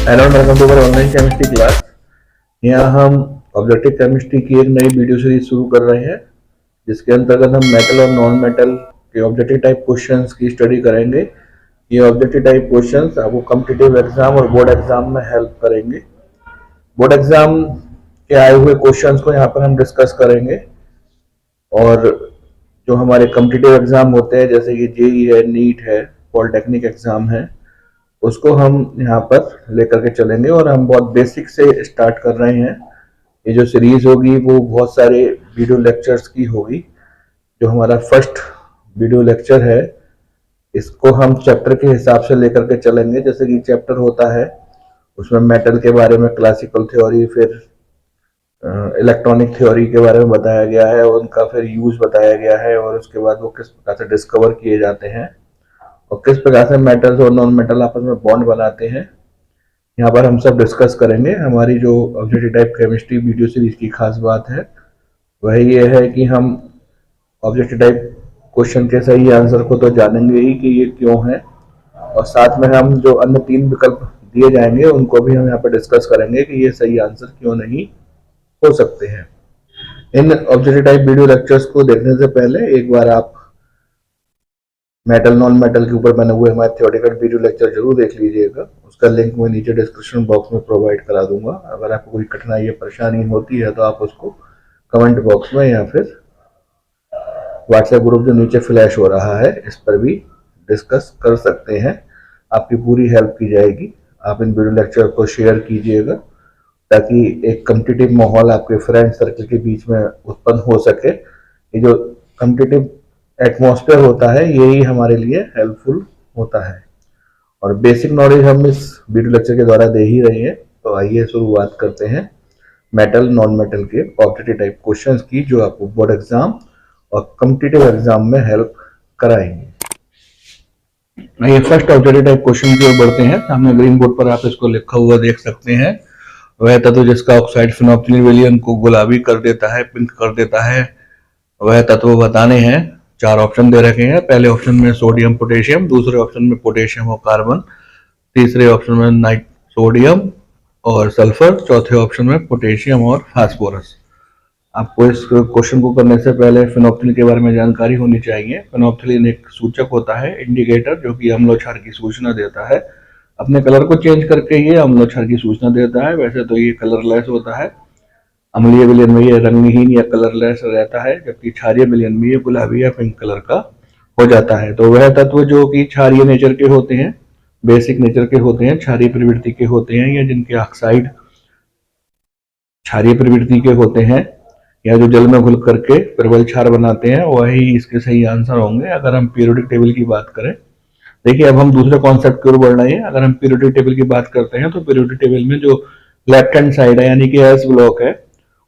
Hello and welcome to our online chemistry class. यहाँ हम objective chemistry की एक नई वीडियो सीरीज शुरू कर रहे हैं, जिसके अंतर्गत हम मेटल और नॉन मेटल के ऑब्जेक्टिव टाइप क्वेश्चंस की स्टडी करेंगे। ये ऑब्जेक्टिव टाइप क्वेश्चंस आपको कॉम्पिटिटिव एग्जाम और बोर्ड एग्जाम में हेल्प करेंगे। बोर्ड एग्जाम के आए हुए क्वेश्चंस को यहाँ पर हम डिस्कस करेंगे, और जो हमारे कॉम्पिटिटिव एग्जाम होते हैं जैसे कि जेई है, नीट है, पॉलिटेक्निक एग्जाम है, उसको हम यहाँ पर लेकर के चलेंगे। और हम बहुत बेसिक से स्टार्ट कर रहे हैं। ये जो सीरीज होगी वो बहुत सारे वीडियो लेक्चर्स की होगी। जो हमारा फर्स्ट वीडियो लेक्चर है, इसको हम चैप्टर के हिसाब से लेकर के चलेंगे। जैसे कि चैप्टर होता है, उसमें मेटल के बारे में क्लासिकल थ्योरी, फिर इलेक्ट्रॉनिक थ्योरी के बारे में बताया गया है, उनका फिर यूज बताया गया है, और उसके बाद वो किस प्रकार से डिस्कवर किए जाते हैं और किस प्रकार से मेटल्स और नॉन मेटल आपस में बॉन्ड बनाते हैं। यहाँ पर हम सब डिस्कस करेंगे। हमारी जो objective type chemistry video series की खास बात है वह ये है कि हम ऑब्जेक्टिव टाइप क्वेश्चन के सही आंसर को तो जानेंगे ही कि ये क्यों है, और साथ में हम जो अन्य 3 विकल्प दिए जाएंगे उनको भी हम यहाँ पर डिस्कस करेंगे कि ये सही आंसर क्यों नहीं हो सकते हैं। इन ऑब्जेक्टिव टाइप वीडियो लेक्चर्स को देखने से पहले एक बार आप मेटल नॉन मेटल के ऊपर बने हुए हमारे थ्योरेटिकल वीडियो लेक्चर जरूर देख लीजिएगा। उसका लिंक मैं नीचे डिस्क्रिप्शन बॉक्स में प्रोवाइड करा दूंगा। अगर आपको कोई कठिनाई या परेशानी होती है तो आप उसको कमेंट बॉक्स में या फिर व्हाट्सएप ग्रुप जो नीचे फ्लैश हो रहा है इस पर भी डिस्कस कर सकते हैं। आपकी पूरी हेल्प की जाएगी। आप इन वीडियो लेक्चर को शेयर कीजिएगा ताकि एक कॉम्पिटिटिव माहौल आपके फ्रेंड सर्कल के बीच में उत्पन्न हो सके। ये जो कॉम्पिटिटिव एटमॉस्फेयर होता है यही हमारे लिए हेल्पफुल होता है, और बेसिक नॉलेज हम इस वीडियो लेक्चर के द्वारा दे ही रहे हैं। तो आइए शुरुआत करते हैं मेटल नॉन मेटल के ऑब्जेक्टिव टाइप क्वेश्चंस की, जो आपको बोर्ड एग्जाम और कॉम्पिटिटिव एग्जाम में हेल्प कराएंगे। आइए फर्स्ट ऑब्जेक्टिव टाइप क्वेश्चन की ओर बढ़ते हैं। सामने ग्रीन बोर्ड पर आप इसको लिखा हुआ देख सकते हैं। वह तत्व जिसका ऑक्साइड फिनोल्फिनील विलयन को गुलाबी कर देता है, पिंक कर देता है, वह तत्व बताने हैं। 4 ऑप्शन दे रखे हैं। पहले ऑप्शन में सोडियम पोटेशियम, दूसरे ऑप्शन में पोटेशियम और कार्बन, तीसरे ऑप्शन में नाइट सोडियम और सल्फर, चौथे ऑप्शन में पोटेशियम और फास्फोरस। आपको इस क्वेश्चन को करने से पहले फिनोल्फिनील के बारे में जानकारी होनी चाहिए। फिनोल्फिनील एक सूचक होता है, इंडिकेटर, जो कि अम्ल और क्षार की सूचना देता है। अपने कलर को चेंज करके ये अम्ल और क्षार की सूचना देता है। वैसे तो ये कलरलेस होता है। अम्लीय विलयन में ये रंगहीन या कलरलेस रहता है, जबकि क्षारीय विलयन में ये गुलाबी या पिंक कलर का हो जाता है। तो वह तत्व जो कि क्षारीय नेचर के होते हैं, बेसिक नेचर के होते हैं, क्षारीय प्रवृत्ति के होते हैं, या जिनके ऑक्साइड क्षारीय प्रवृत्ति के होते हैं, या जो जल में घुल करके प्रबल क्षार बनाते हैं, वही इसके सही आंसर होंगे। अगर हम पीरियोडिक टेबल की बात करें, देखिए अब हम दूसरे कॉन्सेप्ट की ओर बढ़ रहे हैं। अगर हम पीरियोडिक टेबल की बात करते हैं तो पीरियोडिक टेबल में जो लेफ्ट हैंड साइड है यानी कि एस ब्लॉक है,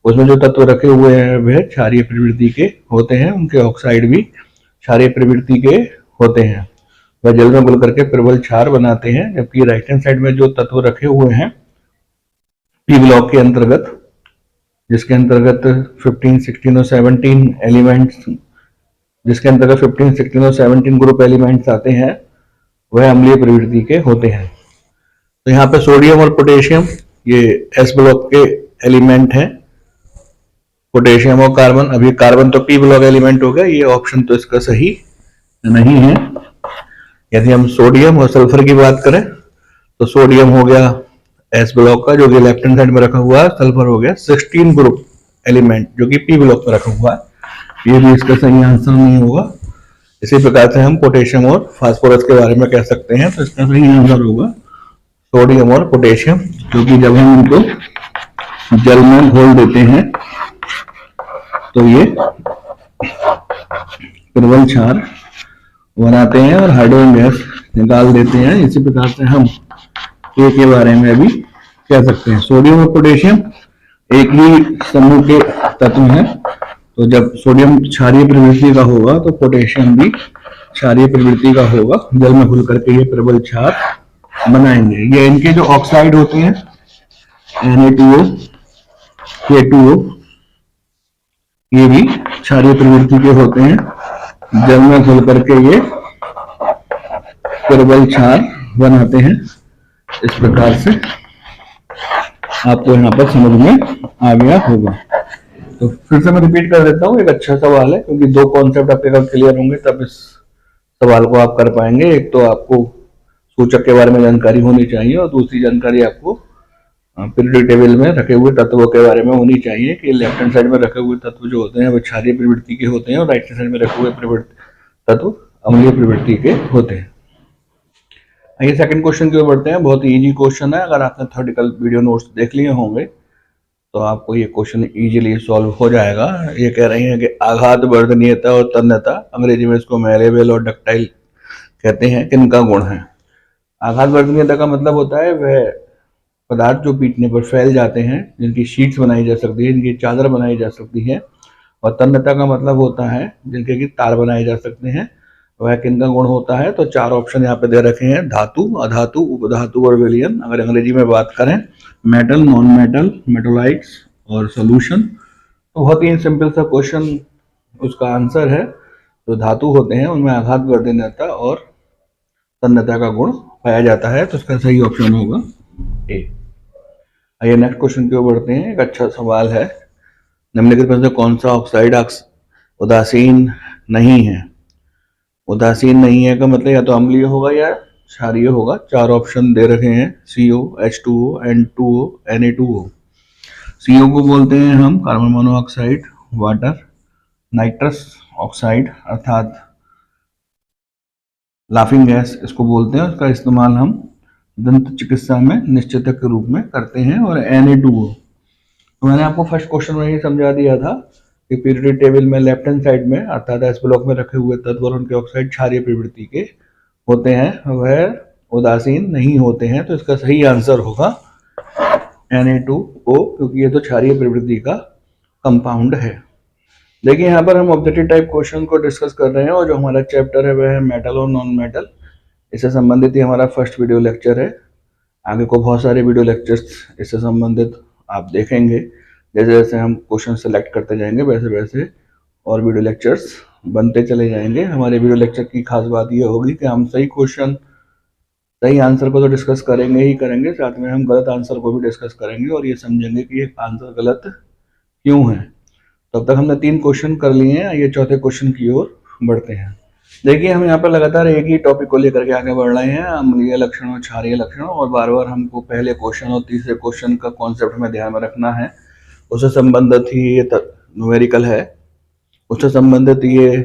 उसमें जो तत्व रखे हुए हैं वह क्षारीय प्रवृत्ति के होते हैं। उनके ऑक्साइड भी क्षारीय प्रवृत्ति के होते हैं। वह जल में घुल करके प्रबल क्षार बनाते हैं। जबकि राइट हैंड साइड में जो तत्व रखे हुए हैं पी ब्लॉक के अंतर्गत, जिसके अंतर्गत 15, 16 और 17 एलिमेंट्स, जिसके अंतर्गत 15, 16 और 17 ग्रुप एलिमेंट्स आते हैं, वह अम्लीय प्रवृत्ति के होते हैं। तो यहाँ पे सोडियम और पोटेशियम ये एस ब्लॉक के एलिमेंट हैं। पोटेशियम और कार्बन, अभी कार्बन तो पी ब्लॉक एलिमेंट हो गया, ये ऑप्शन तो इसका सही नहीं है। यदि हम सोडियम और सल्फर की बात करें तो सोडियम हो गया एस ब्लॉक का, जो कि लेफ्ट हैंड साइड में रखा हुआ है। सल्फर हो गया 16 ग्रुप एलिमेंट, जो कि पी ब्लॉक में रखा हुआ है। ये भी इसका सही आंसर नहीं होगा। इसी प्रकार से हम पोटेशियम और फास्फोरस के बारे में कह सकते हैं। तो इसका सही आंसर होगा सोडियम और पोटेशियम, क्योंकि जब हम इनको जल में घोल देते हैं तो ये प्रबल क्षार बनाते हैं और हाइड्रोजन गैस निकाल देते हैं। इसी प्रकार से हम ए के बारे में भी कह सकते हैं। सोडियम और पोटेशियम एक ही समूह के तत्व हैं। तो जब सोडियम क्षारीय प्रवृत्ति का होगा तो पोटेशियम भी क्षारीय प्रवृत्ति का होगा। जल में घुल करके ये प्रबल क्षार बनाएंगे। ये इनके जो ऑक्साइड होते हैं Na2O, K2O, ये भी क्षारीय प्रवृत्ति के होते हैं। जल में घुल करके ये प्रबल क्षार बनाते हैं। इस प्रकार से आपको यहाँ पर समझ में आ गया होगा। तो फिर से मैं रिपीट कर देता हूँ, एक अच्छा सवाल है क्योंकि दो कॉन्सेप्ट आपके कब क्लियर होंगे तब इस सवाल को आप कर पाएंगे। एक तो आपको सूचक के बारे में जानकारी होनी चाहिए और दूसरी जानकारी आपको पीरियोडिक टेबल में रखे हुए तत्वों के बारे में होनी चाहिए कि लेफ्ट हैंड साइड में रखे हुए तत्व जो होते हैं वो क्षारीय प्रवृत्ति के होते हैं और राइट हैंड साइड में रखे हुए तत्व अम्लीय प्रवृत्ति के होते हैं। आइए सेकंड क्वेश्चन की ओर बढ़ते हैं। बहुत ही इजी क्वेश्चन है, अगर आपने थ्योरेटिकल वीडियो नोट्स देख लिए होंगे तो आपको ये क्वेश्चन इजीली सॉल्व हो जाएगा। ये कह रही है कि आघात वर्धनीयता और तन्यता, अंग्रेजी में इसको मैलेबल और डक्टाइल कहते हैं, किनका गुण है। आघात वर्धनीयता का मतलब होता है वह पदार्थ जो पीटने पर फैल जाते हैं, जिनकी शीट्स बनाई जा सकती है, जिनकी चादर बनाई जा सकती है। और तन्यता का मतलब होता है जिनके की तार बनाए जा सकते हैं। वह किनका गुण होता है, तो चार ऑप्शन यहाँ पे दे रखे हैं, धातु, अधातु, उपधातु और विलयन। अगर अंग्रेजी में बात करें मेटल, नॉन मेटल, मेटोलाइट्स और सोल्यूशन। तो बहुत ही सिंपल सा क्वेश्चन, उसका आंसर है जो धातु होते हैं उनमें आघात वर्धनीयता और तन्यता का गुण पाया जाता है, तो इसका सही ऑप्शन होगा ए। आइए नेक्स्ट क्वेश्चन की ओर बढ़ते हैं। एक अच्छा सवाल है, निम्नलिखित में से कौन सा ऑक्साइड उदासीन नहीं है। उदासीन नहीं है का मतलब या तो अम्लीय होगा या क्षारीय होगा। चार ऑप्शन दे रखे हैं, CO, H2O, N2O, Na2O। CO को बोलते हैं हम carbon monoxide, water, nitrous oxide अर्थात लाफिंग गैस इसको बोलते हैं। उसका इस्तेमाल हम दंत चिकित्सा में निश्चेतक के रूप में करते हैं। और Na2O, तो मैंने आपको फर्स्ट क्वेश्चन में ही समझा दिया था कि पीरियोडिक टेबल में लेफ्ट हैंड साइड में अर्थात एस ब्लॉक में रखे हुए तत्व और उनके ऑक्साइड क्षारीय प्रवृत्ति के होते हैं, वह उदासीन नहीं होते हैं। तो इसका सही आंसर होगा Na2O, क्योंकि ये तो क्षारीय प्रवृत्ति का कंपाउंड है। देखिए यहाँ पर हम ऑब्जेक्टिव टाइप क्वेश्चन को डिस्कस कर रहे हैं और जो हमारा चैप्टर है वह है मेटल और नॉन मेटल। इससे संबंधित ही हमारा फर्स्ट वीडियो लेक्चर है। आगे को बहुत सारे वीडियो लेक्चर्स इससे संबंधित आप देखेंगे। जैसे जैसे हम क्वेश्चन सेलेक्ट करते जाएंगे वैसे वैसे और वीडियो लेक्चर्स बनते चले जाएंगे। हमारे वीडियो लेक्चर की खास बात यह होगी कि हम सही क्वेश्चन, सही आंसर को तो डिस्कस करेंगे ही करेंगे, साथ में हम गलत आंसर को भी डिस्कस करेंगे और ये समझेंगे कि ये आंसर गलत क्यों है। तो अब तक हमने 3 क्वेश्चन कर लिए हैं, ये चौथे क्वेश्चन की ओर बढ़ते हैं। देखिए हम यहाँ पर लगातार एक ही टॉपिक को लेकर के आगे बढ़ रहे हैं, अम्लीय लक्षण और क्षारीय लक्षण। और बार बार हमको पहले क्वेश्चन और तीसरे क्वेश्चन का कॉन्सेप्ट हमें ध्यान में रखना है। उससे संबंधित ही ये न्यूमेरिकल है, उससे संबंधित ये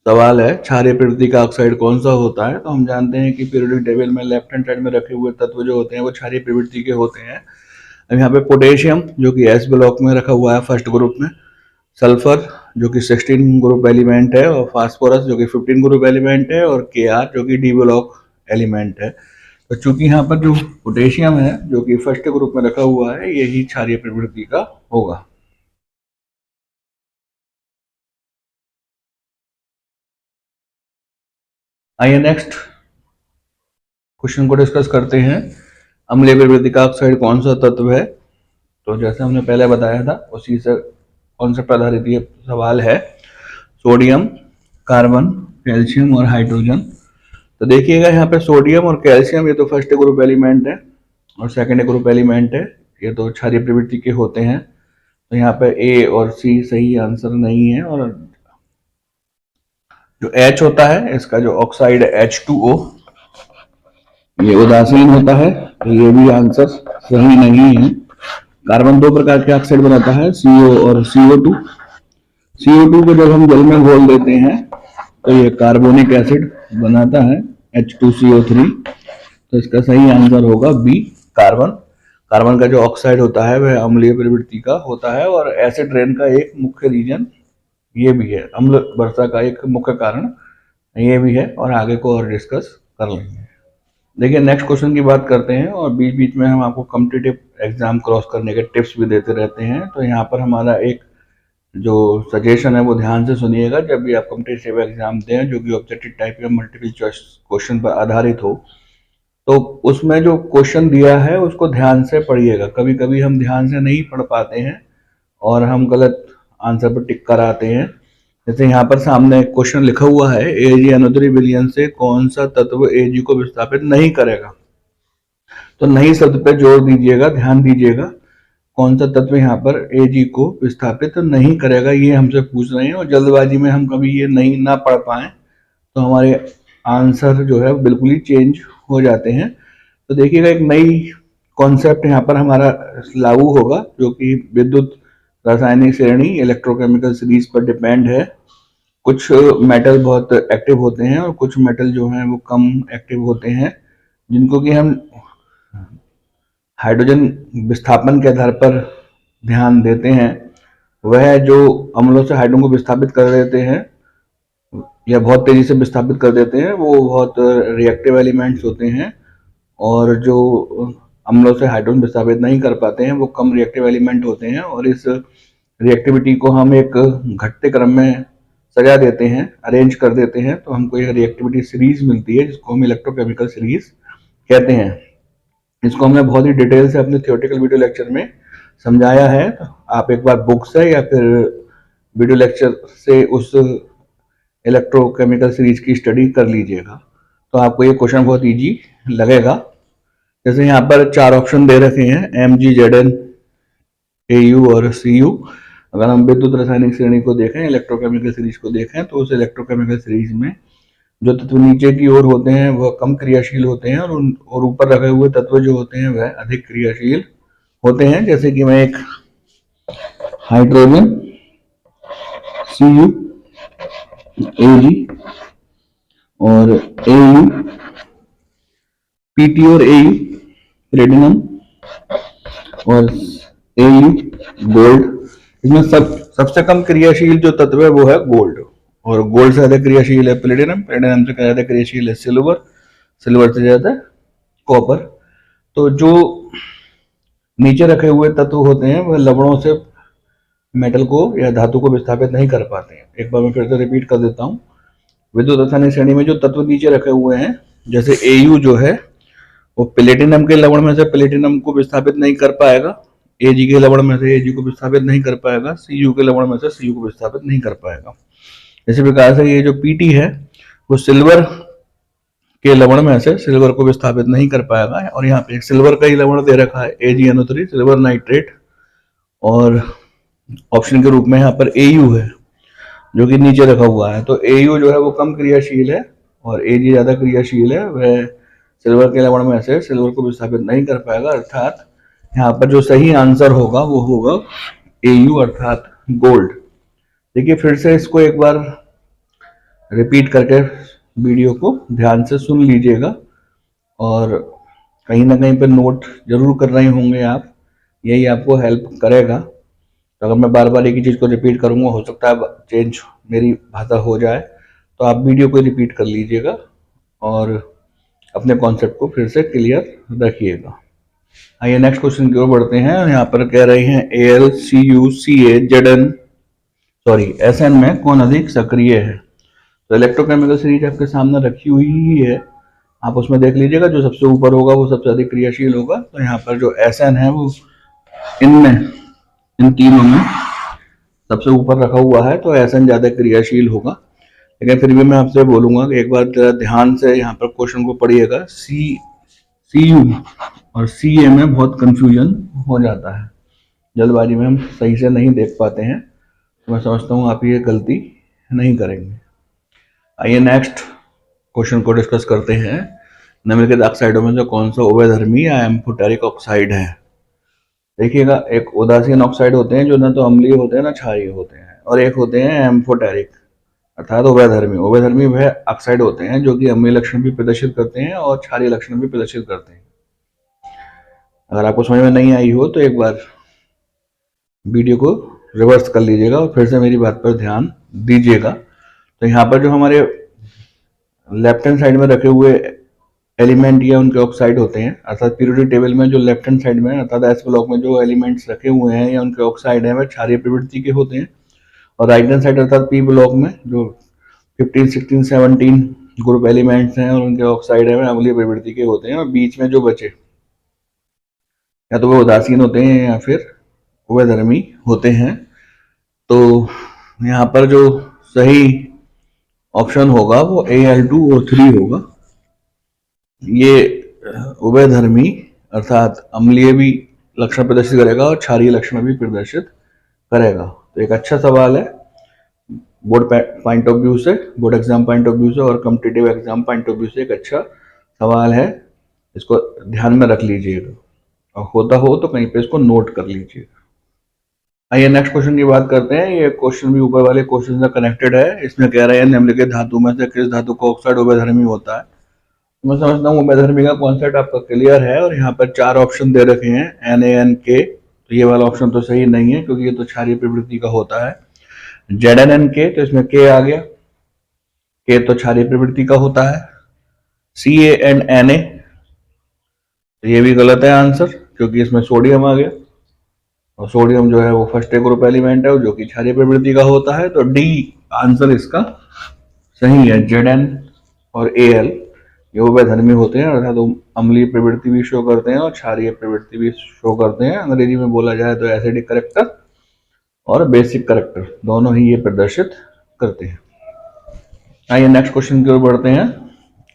सवाल है क्षारीय प्रवृत्ति का ऑक्साइड कौन सा होता है। तो हम जानते हैं कि पीरियोडिक टेबल में लेफ्ट हैंड साइड में रखे हुए तत्व जो होते हैं वो क्षारीय प्रवृत्ति के होते हैं। अब यहाँ पे पोटेशियम जो कि एस ब्लॉक में रखा हुआ है फर्स्ट ग्रुप में, सल्फर जो कि 16 ग्रुप एलिमेंट है, और फास्फोरस जो कि 15 ग्रुप एलिमेंट है, और Kr जो कि डी ब्लॉक एलिमेंट है। तो चूंकि यहाँ पर जो पोटेशियम है जो कि फर्स्ट ग्रुप में रखा हुआ है यही क्षारीय प्रवृत्ति का होगा। आइए नेक्स्ट क्वेश्चन को डिस्कस करते हैं। अम्लीय प्रवृत्ति का ऑक्साइड कौन सा तत्व है। तो जैसे हमने पहले बताया था उसी से कॉन्सेप्ट आधारित ये सवाल है, सोडियम, कार्बन, कैल्शियम और हाइड्रोजन। तो देखिएगा यहाँ पे सोडियम और कैल्शियम ये तो फर्स्ट ग्रुप एलिमेंट है और सेकंड ग्रुप एलिमेंट है, ये तो क्षारीय प्रवृत्ति के होते हैं। तो यहाँ पे ए और सी सही आंसर नहीं है। और जो H होता है इसका जो ऑक्साइड है H2O ये उदासीन होता है, तो ये भी आंसर सही नहीं है। कार्बन 2 प्रकार के ऑक्साइड बनाता है, CO और CO2। CO2 को जब हम जल में घोल देते हैं तो ये कार्बोनिक एसिड बनाता है H2CO3। तो इसका सही आंसर होगा बी, कार्बन। कार्बन का जो ऑक्साइड होता है वह अम्लीय प्रवृत्ति का होता है और एसिड रेन का एक मुख्य रीजन ये भी है, अम्ल वर्षा का एक मुख्य कारण ये भी है, और आगे को और डिस्कस कर लेंगे। देखिए नेक्स्ट क्वेश्चन की बात करते हैं और बीच बीच में हम आपको कॉम्पिटिटिव एग्जाम क्रॉस करने के टिप्स भी देते रहते हैं। तो यहाँ पर हमारा एक जो सजेशन है वो ध्यान से सुनिएगा। जब भी आप कॉम्पिटिटिव एग्जाम दें जो कि ऑब्जेक्टिव टाइप या मल्टीपल चॉइस क्वेश्चन पर आधारित हो, तो उसमें जो क्वेश्चन दिया है उसको ध्यान से पढ़िएगा। कभी कभी हम ध्यान से नहीं पढ़ पाते हैं और हम गलत आंसर पर टिक कर आते हैं। जैसे यहाँ पर सामने क्वेश्चन लिखा हुआ है, Ag अनुदैर्ध्य विलयन से कौन सा तत्व Ag को विस्थापित नहीं करेगा। तो नई शब्द पे जोर दीजिएगा, ध्यान दीजिएगा कौन सा तत्व यहाँ पर Ag को विस्थापित नहीं करेगा, ये हमसे पूछ रहे हैं। और जल्दबाजी में हम कभी ये नहीं ना पढ़ पाए तो हमारे आंसर जो है बिल्कुल ही चेंज हो जाते हैं। तो देखिएगा एक नई कॉन्सेप्ट यहाँ पर हमारा लागू होगा जो कि विद्युत रासायनिक श्रेणी इलेक्ट्रोकेमिकल सीरीज पर डिपेंड है। कुछ मेटल बहुत एक्टिव होते हैं और कुछ मेटल जो हैं वो कम एक्टिव होते हैं, जिनको कि हम हाइड्रोजन विस्थापन के आधार पर ध्यान देते हैं। वह जो अम्लों से हाइड्रोजन को विस्थापित कर देते हैं या बहुत तेजी से विस्थापित कर देते हैं, वो बहुत रिएक्टिव एलिमेंट्स होते हैं। और जो अम्लों से हाइड्रोजन विस्थापित नहीं कर पाते हैं वो कम रिएक्टिव एलिमेंट होते हैं। और इस रिएक्टिविटी को हम एक घटते क्रम में सजा देते हैं, अरेंज कर देते हैं, तो हमको एक रिएक्टिविटी सीरीज मिलती है जिसको हम इलेक्ट्रोकेमिकल सीरीज कहते हैं। इसको हमने बहुत ही डिटेल से अपने थियोरेटिकल वीडियो लेक्चर में समझाया है। तो आप एक बार बुक से या फिर वीडियो लेक्चर से उस इलेक्ट्रोकेमिकल सीरीज की स्टडी कर लीजिएगा, तो आपको ये क्वेश्चन बहुत इजी लगेगा। जैसे यहाँ पर 4 ऑप्शन दे रखे हैं, Mg, Zn, Au और Cu। अगर हम विद्युत रासायनिक श्रेणी को देखें, इलेक्ट्रोकेमिकल सीरीज को देखें, तो उस इलेक्ट्रोकेमिकल सीरीज में जो तत्व नीचे की ओर होते हैं वह कम क्रियाशील होते हैं और ऊपर रखे हुए तत्व जो होते हैं वह अधिक क्रियाशील होते हैं। जैसे कि मैं एक हाइड्रोजन Cu, Ag और Au, Pt और Au प्लेटिनम और Au गोल्ड। इसमें सबसे कम क्रियाशील जो तत्व है वो है गोल्ड, और गोल्ड से ज्यादा क्रियाशील है प्लेटिनम, प्लेटिनम से ज्यादा क्रियाशील है सिल्वर, सिल्वर से ज्यादा कॉपर। तो जो नीचे रखे हुए तत्व होते हैं वह लवणों से मेटल को या धातु को विस्थापित नहीं कर पाते हैं। एक बार मैं फिर से रिपीट कर देता हूँ। विद्युत रासायनिक श्रेणी में जो तत्व नीचे रखे हुए हैं, जैसे Au जो है वो प्लेटिनम के लवण में से प्लेटिनम को विस्थापित नहीं कर पाएगा, Ag के लवण में से Ag को विस्थापित नहीं कर पाएगा, Cu के लवण में से Cu को विस्थापित नहीं कर पाएगा। इसी प्रकार से ये जो Pt है वो सिल्वर के लवण में से सिल्वर को विस्थापित नहीं कर पाएगा। और यहाँ पे एक सिल्वर का ही लवण दे रखा है AgNO3, सिल्वर नाइट्रेट। और ऑप्शन के रूप में यहाँ पर Au है जो कि नीचे रखा हुआ है। तो Au जो है वो कम क्रियाशील है और Ag ज्यादा क्रियाशील है, वह सिल्वर के लवण में से सिल्वर को विस्थापित नहीं कर पाएगा। अर्थात यहाँ पर जो सही आंसर होगा वो होगा Au अर्थात गोल्ड। देखिए फिर से इसको एक बार रिपीट करके वीडियो को ध्यान से सुन लीजिएगा और कहीं ना कहीं पर नोट जरूर कर रहे होंगे आप, यही आपको हेल्प करेगा। तो अगर मैं बार बार एक ही चीज़ को रिपीट करूँगा, हो सकता है चेंज मेरी भाषा हो जाए, तो आप वीडियो को रिपीट कर लीजिएगा और अपने कॉन्सेप्ट को फिर से क्लियर रखिएगा। आइए नेक्स्ट क्वेश्चन की ओर बढ़ते हैं। यहाँ पर कह रहे हैं Sn में कौन अधिक सक्रिय है। तो इलेक्ट्रोकेमिकल सीरीज आपके सामने रखी हुई ही है, आप उसमें देख लीजिएगा। जो सबसे ऊपर होगा वो सबसे अधिक क्रियाशील होगा। तो यहाँ पर जो Sn है वो इन तीनों में सबसे ऊपर रखा हुआ है, तो Sn ज्यादा क्रियाशील होगा। लेकिन फिर भी मैं आपसे बोलूंगा कि एक बार ध्यान से यहाँ पर क्वेश्चन को पढ़िएगा। Cu और Ca में बहुत कंफ्यूजन हो जाता है, जल्दबाजी में हम सही से नहीं देख पाते हैं। तो मैं समझता हूँ आप ये गलती नहीं करेंगे। आइए नेक्स्ट क्वेश्चन को डिस्कस करते हैं। निम्नलिखित ऑक्साइडों में से कौन सा उभयधर्मी या एम्फोटेरिक ऑक्साइड है। देखिएगा, एक उदासीन ऑक्साइड होते हैं जो ना तो अम्लीय होते हैं ना क्षारीय होते हैं, और एक होते हैं एम्फोटेरिक अर्थात उभयधर्मी। उभयधर्मी वह ऑक्साइड होते हैं जो कि अम्लीय लक्षण भी प्रदर्शित करते हैं और क्षारीय लक्षण भी प्रदर्शित करते हैं। अगर आपको समझ में नहीं आई हो तो एक बार वीडियो को रिवर्स कर लीजिएगा और फिर से मेरी बात पर ध्यान दीजिएगा। तो यहाँ पर जो हमारे लेफ्ट हैंड साइड में रखे हुए एलिमेंट या उनके ऑक्साइड होते हैं, अर्थात पीरियोडिक टेबल में जो लेफ्ट हैंड साइड में अर्थात एस ब्लॉक में जो एलिमेंट्स रखे हुए हैं या उनके ऑक्साइड हैं वह क्षारीय प्रवृत्ति के होते हैं। और राइट हैंड साइड अर्थात पी ब्लॉक में जो 15, 16, 17 ग्रुप एलिमेंट्स हैं और उनके ऑक्साइड है वह अम्लीय प्रवृत्ति के होते हैं। और बीच में जो बचे या तो वो उदासीन होते हैं या फिर उभयधर्मी होते हैं। तो यहाँ पर जो सही ऑप्शन होगा वो Al2O3 होगा। ये उभयधर्मी अर्थात अम्लीय भी लक्षण प्रदर्शित करेगा और क्षारीय लक्षण भी प्रदर्शित करेगा। तो एक अच्छा सवाल है बोर्ड पॉइंट ऑफ व्यू से, board exam point of view से और competitive exam point of view से एक अच्छा सवाल है, इसको ध्यान में रख लीजिएगा और होता हो तो कहीं पे इसको नोट कर लीजिएगा। आइए नेक्स्ट क्वेश्चन की बात करते हैं। ये क्वेश्चन भी ऊपर वाले क्वेश्चन से कनेक्टेड है। इसमें कह रहे हैं निम्नलिखित धातु में से किस धातु का ऑक्साइड उभयधर्मी होता है। मैं समझता हूँ उभयधर्मी का कॉन्सेप्ट आपका क्लियर है और यहाँ पर 4 ऑप्शन दे रखे हैं NaNK, तो ये वाला ऑप्शन तो सही नहीं है क्योंकि ये तो क्षारीय प्रवृत्ति का होता है। ZnNK, तो इसमें K आ गया, K तो क्षारीय प्रवृत्ति का होता है। CaNNA, तो ये भी गलत है आंसर क्योंकि इसमें सोडियम आ गया और सोडियम जो है वो फर्स्ट ग्रुप एलिमेंट है जो कि क्षारीय प्रवृत्ति का होता है। तो डी आंसर इसका सही है। Zn और Al ये उभयधर्मी होते हैं अर्थात तो अम्लीय प्रवृत्ति भी शो करते हैं और क्षारीय प्रवृत्ति भी शो करते हैं। अंग्रेजी में बोला जाए तो एसिडिक करैक्टर और बेसिक करैक्टर दोनों ही ये प्रदर्शित करते हैं। आइए नेक्स्ट क्वेश्चन की ओर बढ़ते हैं।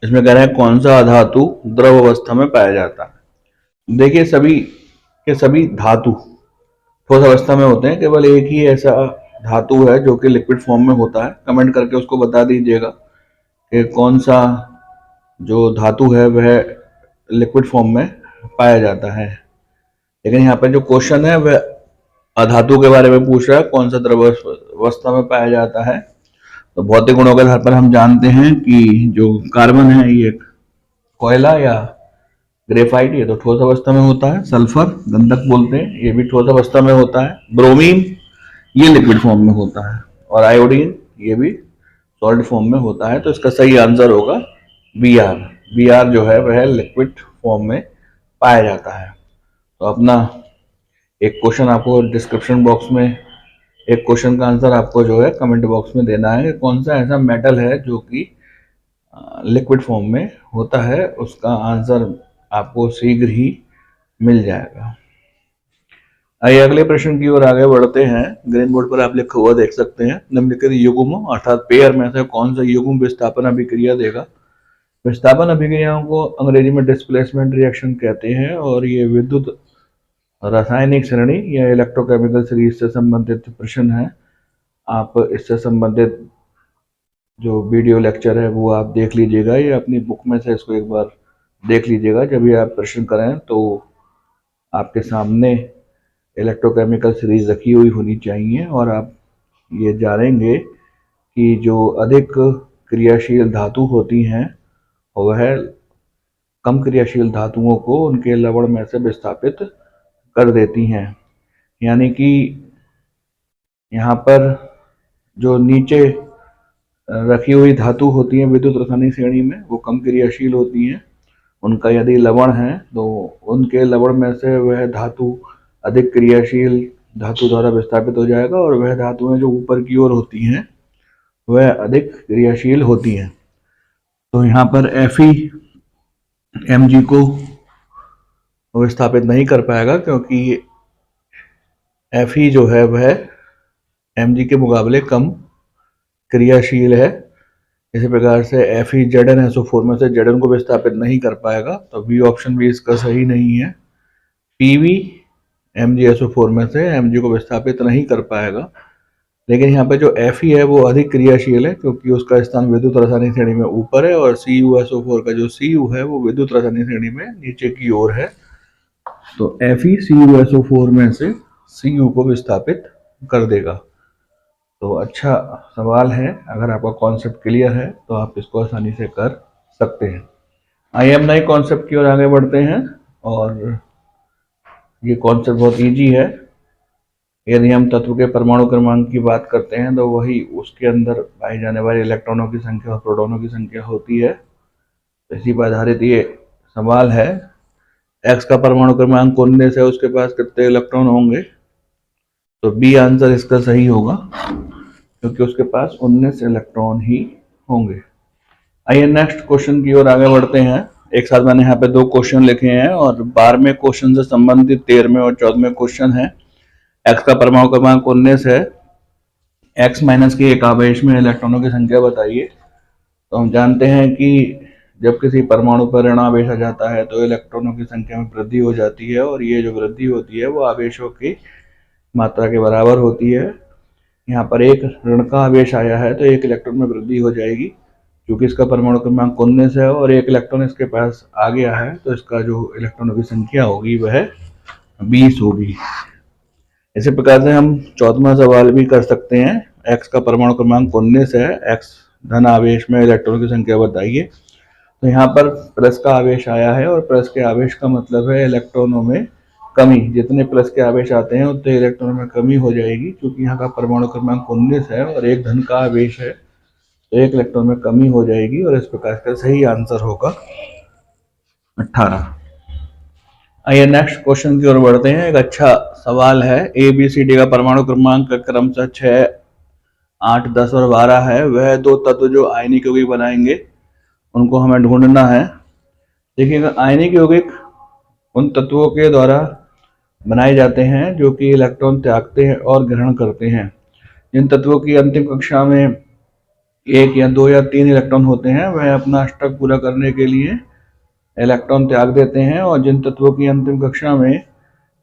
इसमें कह रहे हैं कौन सा धातु द्रव अवस्था में पाया जाता है। देखिए सभी के सभी धातु ठोस अवस्था में होते हैं, केवल एक ही ऐसा धातु है जो कि लिक्विड फॉर्म में होता है। कमेंट करके उसको बता दीजिएगा कि कौन सा जो धातु है वह लिक्विड फॉर्म में पाया जाता है। लेकिन यहाँ पे जो क्वेश्चन है वह अधातु के बारे में पूछ रहा है, कौन सा द्रव अवस्था में पाया जाता है। तो भौतिक गुणों के आधार पर हम जानते हैं कि जो कार्बन है ये कोयला या ग्रेफाइट ये तो ठोस अवस्था में होता है। सल्फर गंधक बोलते हैं, ये भी ठोस अवस्था में होता है। ब्रोमीन ये लिक्विड फॉर्म में होता है और आयोडीन ये भी सॉलिड फॉर्म में होता है। तो इसका सही आंसर होगा Br। Br जो है वह लिक्विड फॉर्म में पाया जाता है। तो अपना एक क्वेश्चन आपको डिस्क्रिप्शन बॉक्स में, एक क्वेश्चन का आंसर आपको जो है कमेंट बॉक्स में देना है कि कौन सा ऐसा मेटल है जो कि लिक्विड फॉर्म में होता है। उसका आंसर आपको शीघ्र ही मिल जाएगा। आइए अगले प्रश्न की ओर आगे बढ़ते हैं। ग्रीन बोर्ड पर आप लिखा हुआ देख सकते हैं निम्नलिखित युग्म अर्थात पेयर में से कौन सा युग्म विस्थापन अभिक्रिया देगा। विस्थापन अभिक्रियाओं को अंग्रेजी में डिस्प्लेसमेंट रिएक्शन कहते हैं और ये विद्युत रासायनिक श्रेणी या इलेक्ट्रोकेमिकल सीरीज से संबंधित प्रश्न है। आप इससे संबंधित जो वीडियो लेक्चर है वो आप देख लीजिएगा या अपनी बुक में से इसको एक बार देख लीजिएगा। जब भी आप प्रश्न करें तो आपके सामने इलेक्ट्रोकेमिकल सीरीज रखी हुई होनी चाहिए और आप ये जानेंगे कि जो अधिक क्रियाशील धातु होती हैं वह कम क्रियाशील धातुओं को उनके लवण में से विस्थापित कर देती हैं। यानी कि यहाँ पर जो नीचे रखी हुई धातु होती हैं विद्युत रासायनिक श्रेणी में वो कम क्रियाशील होती हैं। उनका यदि लवण है तो उनके लवण में से वह धातु अधिक क्रियाशील धातु द्वारा विस्थापित हो जाएगा और वह धातुएं जो ऊपर की ओर होती हैं वह अधिक क्रियाशील होती हैं। तो यहाँ पर Fe Mg को विस्थापित नहीं कर पाएगा क्योंकि Fe जो है वह Mg के मुकाबले कम क्रियाशील है। इसी प्रकार से Fe ZnSO4 में से Zn को विस्थापित नहीं कर पाएगा। तो बी ऑप्शन भी इसका सही नहीं है। Pv MgSO4 में से Mg को विस्थापित नहीं कर पाएगा। लेकिन यहाँ पे जो Fe है वो अधिक क्रियाशील है क्योंकि उसका स्थान विद्युत रासायनिक श्रेणी में ऊपर है और CuSO4 का जो Cu है वो विद्युत रासायनिक श्रेणी में नीचे की ओर है। तो Fe CuSO4 में से Cu को विस्थापित कर देगा। तो अच्छा सवाल है, अगर आपका कॉन्सेप्ट क्लियर है तो आप इसको आसानी से कर सकते हैं। आइए हम नए कॉन्सेप्ट की ओर आगे बढ़ते हैं और ये कॉन्सेप्ट बहुत ईजी है। यदि हम तत्व के परमाणु क्रमांक की बात करते हैं तो वही उसके अंदर पाए जाने वाले इलेक्ट्रॉनों की संख्या और प्रोटॉनों की संख्या होती है। इसी पर आधारित ये सवाल है। X का परमाणु क्रमांक 19 है, उसके पास कितने इलेक्ट्रॉन होंगे। तो बी आंसर इसका सही होगा क्योंकि उसके पास 19 इलेक्ट्रॉन ही होंगे। आइए नेक्स्ट क्वेश्चन की ओर आगे बढ़ते हैं। एक साथ मैंने यहाँ पे 2 क्वेश्चन लिखे हैं और 12वें क्वेश्चन से संबंधित 13वें और 14वें क्वेश्चन है। X का परमाणु क्रमांक 19 है, X माइनस के एक आवेश में इलेक्ट्रॉनों की संख्या बताइए। तो हम जानते हैं कि जब किसी परमाणु पर ऋण आवेश आ जाता है तो इलेक्ट्रॉनों की संख्या में वृद्धि हो जाती है, और ये जो वृद्धि होती है वो आवेशों की मात्रा के बराबर होती है। यहाँ पर एक ऋण का आवेश आया है तो एक इलेक्ट्रॉन में वृद्धि हो जाएगी, क्योंकि इसका परमाणु क्रमांक 19 है और एक इलेक्ट्रॉन इसके पास आ गया है, तो इसका जो इलेक्ट्रॉनों की संख्या होगी वह 20 होगी। इसी प्रकार से हम 14वां सवाल भी कर सकते हैं। एक्स का परमाणु क्रमांक 19 है, एक्स धन आवेश में इलेक्ट्रॉनों की संख्या बताइए। तो यहाँ पर प्लस का आवेश आया है, और प्लस के आवेश का मतलब है इलेक्ट्रॉनों में कमी। जितने प्लस के आवेश आते हैं उतने इलेक्ट्रॉनों में कमी हो जाएगी, क्योंकि यहाँ का परमाणु क्रमांक 19 है और एक धन का आवेश है, तो एक इलेक्ट्रॉन में कमी हो जाएगी, और इस प्रकार का सही आंसर होगा 18। आइए नेक्स्ट क्वेश्चन की ओर बढ़ते हैं। एक अच्छा सवाल है। ए बी सी डी का परमाणु क्रमांक क्रमशः 6, 8, 10 और 12 है। वह दो तत्व जो आयनिक यौगिक बनाएंगे उनको हमें ढूंढना है। देखिएगा, आयनिक यौगिक उन तत्वों के द्वारा बनाए जाते हैं जो कि इलेक्ट्रॉन त्यागते हैं और ग्रहण करते हैं। जिन तत्वों की अंतिम कक्षा में 1 या 2 या 3 इलेक्ट्रॉन होते हैं वह अपना अष्टक पूरा करने के लिए इलेक्ट्रॉन त्याग देते हैं, और जिन तत्वों की अंतिम कक्षा में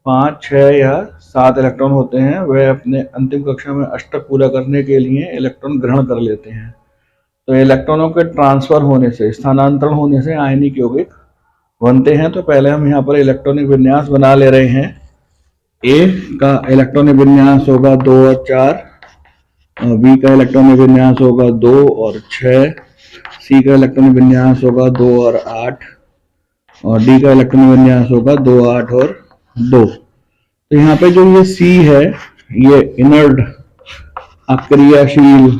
5, 6 या 7 इलेक्ट्रॉन होते हैं वह अपने अंतिम कक्षा में अष्टक पूरा करने के लिए इलेक्ट्रॉन ग्रहण कर लेते हैं। तो इलेक्ट्रॉनों के ट्रांसफर होने से, स्थानांतरण होने से आयनिक यौगिक बनते हैं। तो पहले हम यहाँ पर इलेक्ट्रॉनिक विन्यास बना ले रहे हैं। ए का इलेक्ट्रॉनिक विन्यास होगा 2 और 4, बी का इलेक्ट्रॉनिक विन्यास होगा 2 और 6, सी का इलेक्ट्रॉनिक विन्यास होगा 2 और 8, और डी का इलेक्ट्रॉनिक विन्यास होगा 2, 8 और 2। तो यहाँ पे जो ये सी है ये इनर्ट अक्रियाशील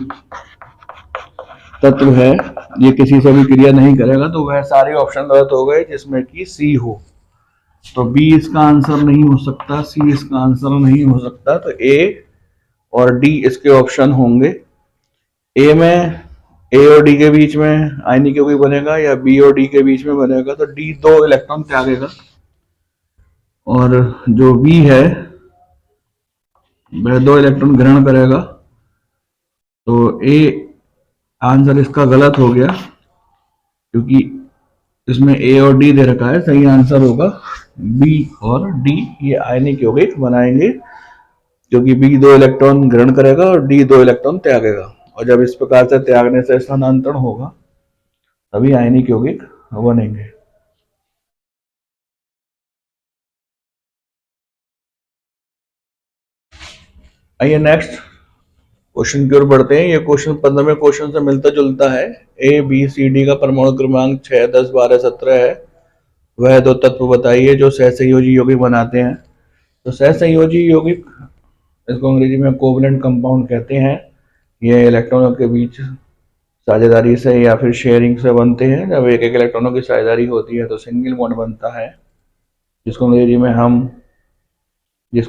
तत्व है, ये किसी से भी क्रिया नहीं करेगा, तो वह सारे ऑप्शन गलत हो गए जिसमें कि सी हो। तो बी इसका आंसर नहीं हो सकता, सी इसका आंसर नहीं हो सकता, तो ए और डी इसके ऑप्शन होंगे। ए में ए और डी के बीच में आयनिक यौगिक बनेगा, या बी और डी के बीच में बनेगा, तो डी 2 इलेक्ट्रॉन त्यागेगा, और जो बी है वह 2 इलेक्ट्रॉन ग्रहण करेगा। तो ए आंसर इसका गलत हो गया, क्योंकि इसमें ए और डी दे रखा है। सही आंसर होगा बी और डी, ये आयनिक यौगिक बनाएंगे, क्योंकि बी 2 इलेक्ट्रॉन ग्रहण करेगा और डी 2 इलेक्ट्रॉन त्यागेगा, और जब इस प्रकार से त्यागने से स्थानांतरण होगा तभी आयनिक यौगिक बनेंगे। आइए नेक्स्ट क्वेश्चन की ओर बढ़ते हैं। ये क्वेश्चन 15वें क्वेश्चन से मिलता जुलता है। ए बी सी डी का परमाणु क्रमांक 6, 10, 12, 17 है। वह दो तत्व बताइए जो सहसंयोजी यौगिक बनाते हैं। तो सहसंयोजी यौगिक, इसको अंग्रेजी में कोवलेंट कंपाउंड कहते हैं। ये इलेक्ट्रॉनों के बीच साझेदारी से या फिर शेयरिंग से बनते हैं। जब एक एक इलेक्ट्रॉनों की साझेदारी होती है तो सिंगल बॉन्ड बनता है, जिसको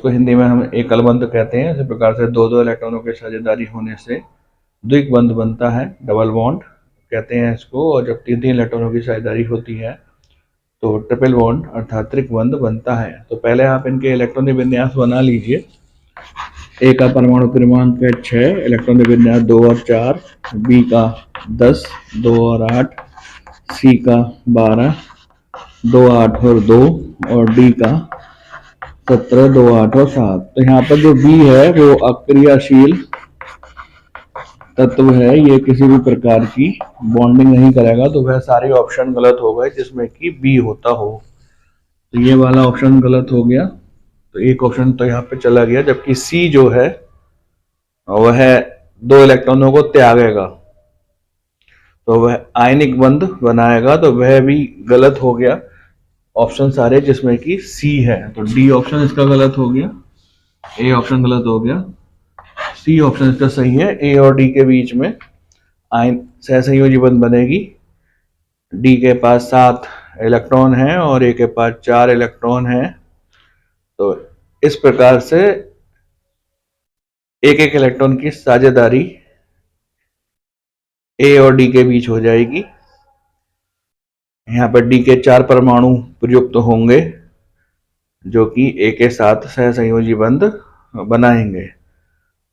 हिंदी में हम एकल बंध कहते हैं। इसी प्रकार से 2-2 इलेक्ट्रॉनों की साझेदारी होने से द्विक बंध बनता है, डबल बॉन्ड कहते हैं इसको। और जब 3-3 इलेक्ट्रॉनों की साझेदारी होती है तो ट्रिपल बॉन्ड अर्थात त्रिक बंध बनता है। तो पहले आप इनके इलेक्ट्रॉनिक विन्यास बना लीजिए। ए का परमाणु क्रमांक है 6, इलेक्ट्रॉनिक विन्यास 2 और 4, बी का 10, 2 और 8, सी का 12, 2, 8 और 2, और डी का 17, 2, 8 और 7। तो यहाँ पर जो बी है वो अक्रियाशील तत्व है, ये किसी भी प्रकार की बॉन्डिंग नहीं करेगा, तो वह सारे ऑप्शन गलत हो गए जिसमें कि बी होता हो। तो ये वाला ऑप्शन गलत हो गया, तो एक ऑप्शन तो यहाँ पे चला गया। जबकि सी जो है वह 2 इलेक्ट्रॉनों को त्यागेगा, तो वह आयनिक बंध बनाएगा, तो वह भी गलत हो गया ऑप्शन सारे जिसमें कि सी है। तो डी ऑप्शन इसका गलत हो गया, ए ऑप्शन गलत हो गया, सी ऑप्शन इसका सही है। ए और डी के बीच में सहसंयोजी बंध बनेगी। डी के पास 7 इलेक्ट्रॉन है और ए के पास 4 इलेक्ट्रॉन है, तो इस प्रकार से एक एक इलेक्ट्रॉन की साझेदारी ए और डी के बीच हो जाएगी। यहाँ पर डी के 4 परमाणु प्रयुक्त होंगे जो कि ए के साथ सहसंयोजी बंध बनाएंगे।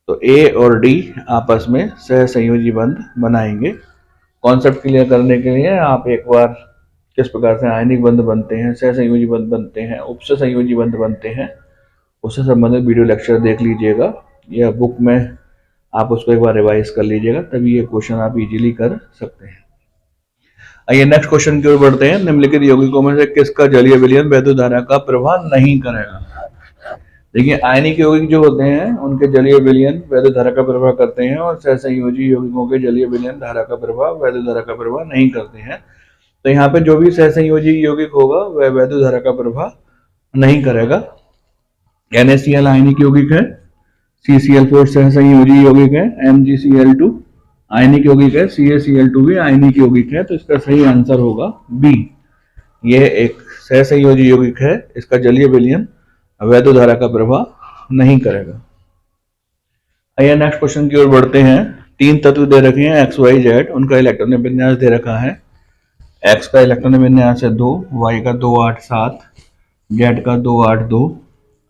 तो ए और डी आपस में सहसंयोजी बंध बनाएंगे। कॉन्सेप्ट क्लियर करने के लिए आप एक बार किस प्रकार से आयनिक बंध बनते हैं, सहसंयोजी बंध बनते हैं, उपसंयोजी बंध बनते हैं, उससे संबंधित वीडियो लेक्चर देख लीजिएगा या बुक में आप उसको एक बार रिवाइज कर लीजिएगा, तभी ये क्वेश्चन आप इजीली कर सकते हैं। आइए नेक्स्ट क्वेश्चन की ओर बढ़ते हैं। निम्नलिखित यौगिकों में से किसका जलीय विलयन वैद्युत धारा का प्रभाव नहीं करेगा? देखिए, आयनिक यौगिक जो होते हैं उनके जलीय विलयन वैद्युत धारा का प्रभाव करते हैं और सहसंयोजी यौगिकों के जलीय विलयन धारा का प्रभाव वैद्युत धारा का प्रभाव नहीं करते हैं। तो यहाँ पे जो भी सहसंयोजी यौगिक होगा वह वैद्युत धारा का प्रभाव नहीं करेगा। NaCl आयनिक यौगिक है, CCl4 सहसंयोजी यौगिक है, MgCl2 आयनिक यौगिक है, CaCl2 भी आयनिक यौगिक है। तो इसका सही आंसर होगा बी। यह एक सहसंयोजी यौगिक है, इसका जलीय विलयन वैद्युत धारा का प्रभाव नहीं करेगा। आइए नेक्स्ट क्वेश्चन की ओर बढ़ते हैं। 3 तत्व दे रखे हैं X, Y, Z, उनका इलेक्ट्रॉन विन्यास दे रखा है। X का इलेक्ट्रॉन विन्यास है 2, Y का 2, 8, 7, Z का 2, 8, 2।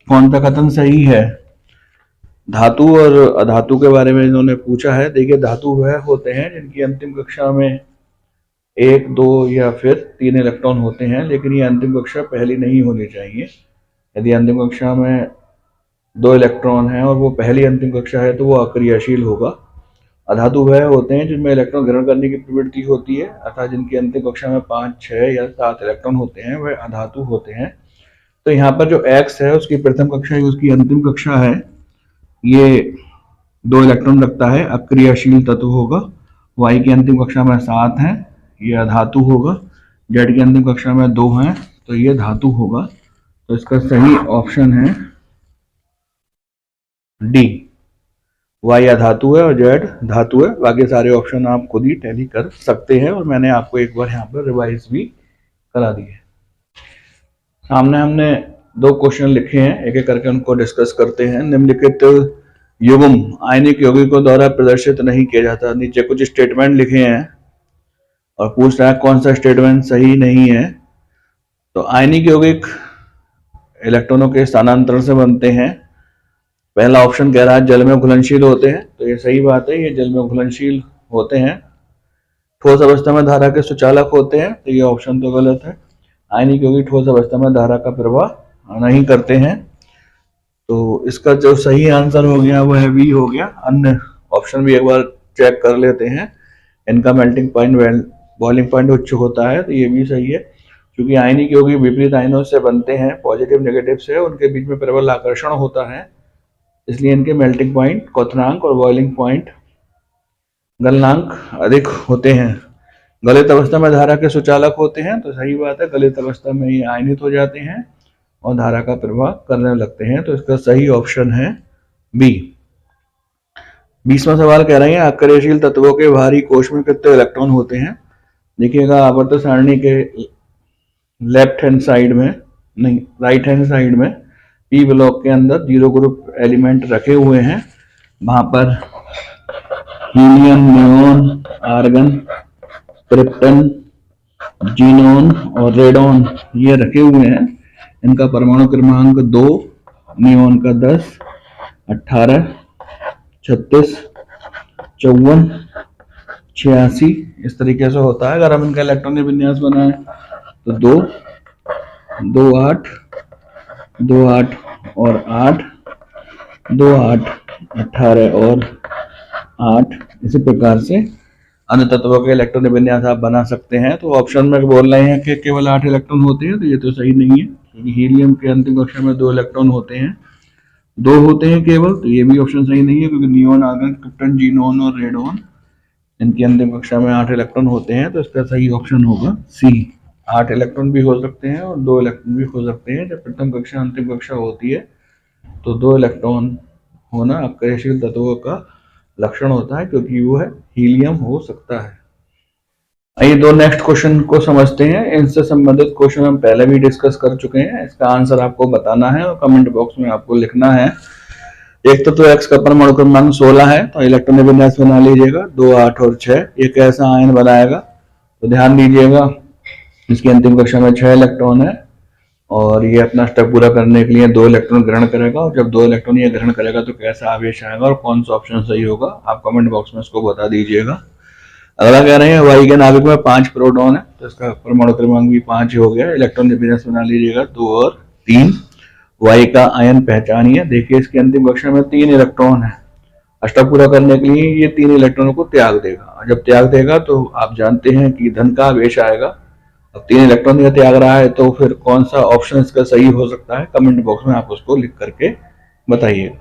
कौन सा कथन सही है? धातु और अधातु के बारे में इन्होंने पूछा है। देखिए, धातु वह होते हैं जिनकी अंतिम कक्षा में 1, 2 या फिर 3 इलेक्ट्रॉन होते हैं, लेकिन ये अंतिम कक्षा पहली नहीं होनी चाहिए। यदि अंतिम कक्षा में 2 इलेक्ट्रॉन है और वो पहली अंतिम कक्षा है तो वो अक्रियाशील होगा। अधातु वह होते हैं जिनमें इलेक्ट्रॉन ग्रहण करने की प्रवृत्ति होती है, अर्थात जिनकी अंतिम कक्षा में 5, 6 या 7 इलेक्ट्रॉन होते हैं वह अधातु होते हैं। तो यहाँ पर जो X है उसकी प्रथम कक्षा है, उसकी अंतिम कक्षा है, ये 2 इलेक्ट्रॉन रखता है, अक्रियाशील तत्व होगा। Y की अंतिम कक्षा में 7 है, ये अधातु होगा। Z की अंतिम कक्षा में 2 है, तो ये धातु होगा। तो इसका सही ऑप्शन है डी। Y अधातु है और Z धातु है। बाकी सारे ऑप्शन आप खुद ही टैली कर सकते हैं और मैंने आपको एक बार यहाँ पर रिवाइज भी करा दी है। सामने हमने 2 क्वेश्चन लिखे हैं, एक एक करके उनको डिस्कस करते हैं। निम्नलिखित युग्म आयनिक यौगिकों द्वारा प्रदर्शित नहीं किया जाता। नीचे कुछ स्टेटमेंट लिखे हैं और पूछ रहा है कौन सा स्टेटमेंट सही नहीं है। तो आयनिक यौगिक इलेक्ट्रॉनों के स्थानांतरण से बनते हैं। पहला ऑप्शन कह रहा है जल में घुलनशील होते हैं, तो ये सही बात है, ये जल में घुलनशील होते हैं। ठोस अवस्था में धारा के सुचालक होते हैं, तो ये ऑप्शन तो गलत है। आयनिक यौगिक ठोस अवस्था में धारा का प्रवाह नहीं करते हैं, तो इसका जो सही आंसर हो गया वह बी हो गया। अन्य ऑप्शन भी एक बार चेक कर लेते हैं। इनका मेल्टिंग पॉइंट बॉइलिंग पॉइंट उच्च होता है, तो ये भी सही है। क्योंकि आयनिक यौगिक विपरीत आयनों से बनते हैं, पॉजिटिव नेगेटिव से, उनके बीच में प्रबल आकर्षण होता है, इसलिए इनके मेल्टिंग पॉइंट क्वथनांक और बॉइलिंग पॉइंट गलनांक अधिक होते हैं। गलित अवस्था में धारा के सुचालक होते हैं, तो सही बात है, गलित अवस्था में ये आयनित हो जाते हैं और धारा का प्रवाह करने लगते हैं, तो इसका सही ऑप्शन है बी। 20वां सवाल कह रहे हैं अक्रियशील तत्वों के बाहरी कोश में कितने इलेक्ट्रॉन होते हैं? देखिएगा, आवर्त सारणी के लेफ्ट हैंड साइड में नहीं, राइट हैंड साइड में पी ब्लॉक के अंदर 0 ग्रुप एलिमेंट रखे हुए हैं। वहां पर helium, neon, argon, krypton, xenon और रेडोन ये रखे हुए हैं। इनका परमाणु क्रमांक 2, नियोन का 10, 18, 36, 54, 86 इस तरीके से होता है। अगर हम इनका इलेक्ट्रॉनिक विन्यास बनाएं तो 2, 2, 8, 2, 8 और 8, 2, 8, 18 और 8, इसी प्रकार से अन्य तत्वों के इलेक्ट्रॉनिक विन्यास आप बना सकते हैं। तो ऑप्शन में बोल रहे हैं कि केवल 8 इलेक्ट्रॉन होते हैं, तो ये तो सही नहीं है, क्योंकि हीलियम के अंतिम कक्षा में 2 इलेक्ट्रॉन होते हैं, 2 होते हैं केवल, तो ये भी ऑप्शन सही नहीं है, क्योंकि नियोन, आर्गन, क्रिप्टन, जीनोन और रेडोन इनकी अंतिम कक्षा में 8 इलेक्ट्रॉन होते हैं, तो इसका सही ऑप्शन होगा सी। 8 इलेक्ट्रॉन भी हो सकते हैं और 2 इलेक्ट्रॉन भी हो सकते हैं। जब प्रथम कक्षा अंतिम कक्षा होती है तो 2 इलेक्ट्रॉन होना अक्रियशील तत्वों का लक्षण होता है, क्योंकि वो है हीलियम हो सकता है। आइए 2 नेक्स्ट क्वेश्चन को समझते हैं। इनसे संबंधित क्वेश्चन हम पहले भी डिस्कस कर चुके हैं, इसका आंसर आपको बताना है और कमेंट बॉक्स में आपको लिखना है। एक तत्व X का परमाणु क्रमांक 16 है, तो इलेक्ट्रॉनिक विन्यास बना लीजिएगा 2, 8 और 6। ये कैसा आयन बनाएगा? तो ध्यान दीजिएगा, इसकी अंतिम कक्षा में 6 इलेक्ट्रॉन है और ये अपना स्टेप पूरा करने के लिए 2 इलेक्ट्रॉन ग्रहण करेगा, और जब 2 इलेक्ट्रॉन ये ग्रहण करेगा तो कैसा आवेश आएगा और कौन सा ऑप्शन सही होगा, आप कमेंट बॉक्स में इसको बता दीजिएगा। अगला कह रहे हैं वाई के नाभिक में 5 प्रोटॉन है, तो इसका परमाणु क्रमांक भी 5 हो गया। इलेक्ट्रॉन डिफिनेंस बना लीजिएगा 2 और 3। वाई का आयन पहचानिए। देखिए इसकी अंतिम कक्षा में 3 इलेक्ट्रॉन है। अष्टक पूरा करने के लिए ये 3 इलेक्ट्रॉनों को त्याग देगा। जब त्याग देगा तो आप जानते हैं कि धन का आवेश आएगा। अब 3 इलेक्ट्रॉन का त्याग रहा है, तो फिर कौन सा ऑप्शन इसका सही हो सकता है, कमेंट बॉक्स में आप उसको लिख करके बताइए।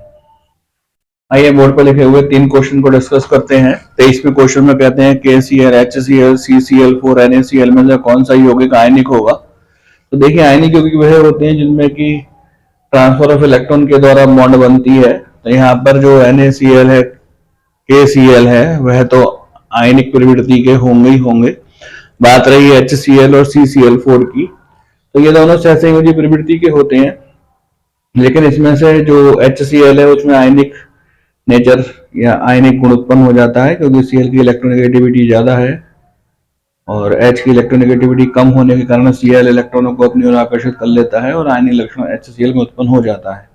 आइए बोर्ड पर लिखे हुए 3 क्वेश्चन को डिस्कस करते हैं। 23वें क्वेश्चन में कहते हैं KCl, HCl, CCl4, NaCl में से कौन सा यौगिक आयनिक होगा। तो देखिए आयनिक यौगिक वह होते हैं जिनमें की ट्रांसफर ऑफ इलेक्ट्रॉन के द्वारा बॉन्ड बनती है। तो यहाँ पर जो NaCl है, KCl है, वह तो आयनिक प्रवृत्ति के होंगे ही होंगे। बात रही HCl और CCl4 की, तो ये दोनों सहसंयोजी प्रवृत्ति के होते हैं, लेकिन इसमें से जो HCl है उसमें आयनिक नेचर या आयनिक गुण उत्पन्न हो जाता है, क्योंकि Cl की इलेक्ट्रोनेगेटिविटी ज्यादा है और H की इलेक्ट्रोनेगेटिविटी कम होने के कारण Cl इलेक्ट्रॉनों को अपनी ओर आकर्षित कर लेता है और आयनिक लक्षण HCl में उत्पन्न हो जाता है।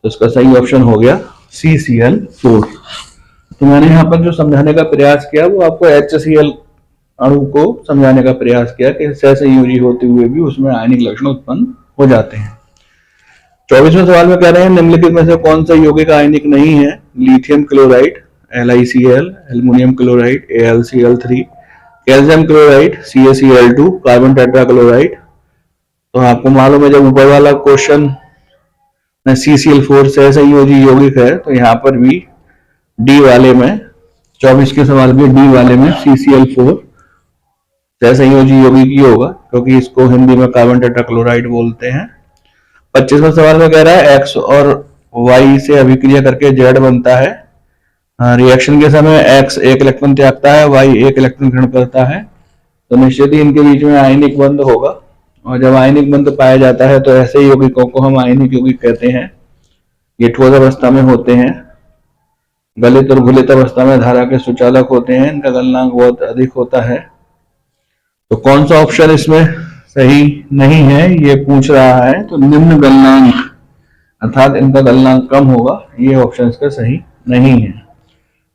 तो इसका सही ऑप्शन हो गया CCl4। तो मैंने यहाँ पर जो समझाने का प्रयास किया वो आपको HCl अणु को समझाने का प्रयास किया कि सहसंयोजी होते हुए भी उसमें आयनिक लक्षण उत्पन्न हो जाते हैं। 24वें सवाल में कह रहे हैं निम्नलिखित में से कौन सा यौगिक आयनिक नहीं है। Lithium chloride LiCl, aluminium chloride AlCl3, calcium chloride CaCl2, carbon tetrachloride. तो आपको मालूम है जब ऊपर वाला क्वेश्चन में CCl4 सहसंयोजी यौगिक है, तो यहाँ पर भी डी वाले में 24 के सवाल में डी वाले में CCl4 सहसंयोजी यौगिक ही होगा, क्योंकि इसको हिंदी में कार्बन टेट्राक्लोराइड बोलते हैं। 25वें सवाल में कह रहा है X और Y से अभिक्रिया करके Z बनता है। रिएक्शन के समय X 1 इलेक्ट्रॉन त्यागता है, Y 1 इलेक्ट्रॉन ग्रहण करता है, तो निश्चित ही इनके बीच में आयनिक बंध होगा। और जब आयनिक बंध पाया जाता है तो ऐसे यौगिकों को हम आयनिक यौगिक कहते हैं। ये ठोस अवस्था में होते हैं, गलित और घुलित अवस्था में धारा के सुचालक होते हैं, इनका गलनांक बहुत अधिक होता है। तो कौन सा ऑप्शन इसमें सही नहीं है ये पूछ रहा है, तो निम्न गलनांक अर्थात इनका गलनांक कम होगा, ये ऑप्शन इसका सही नहीं है।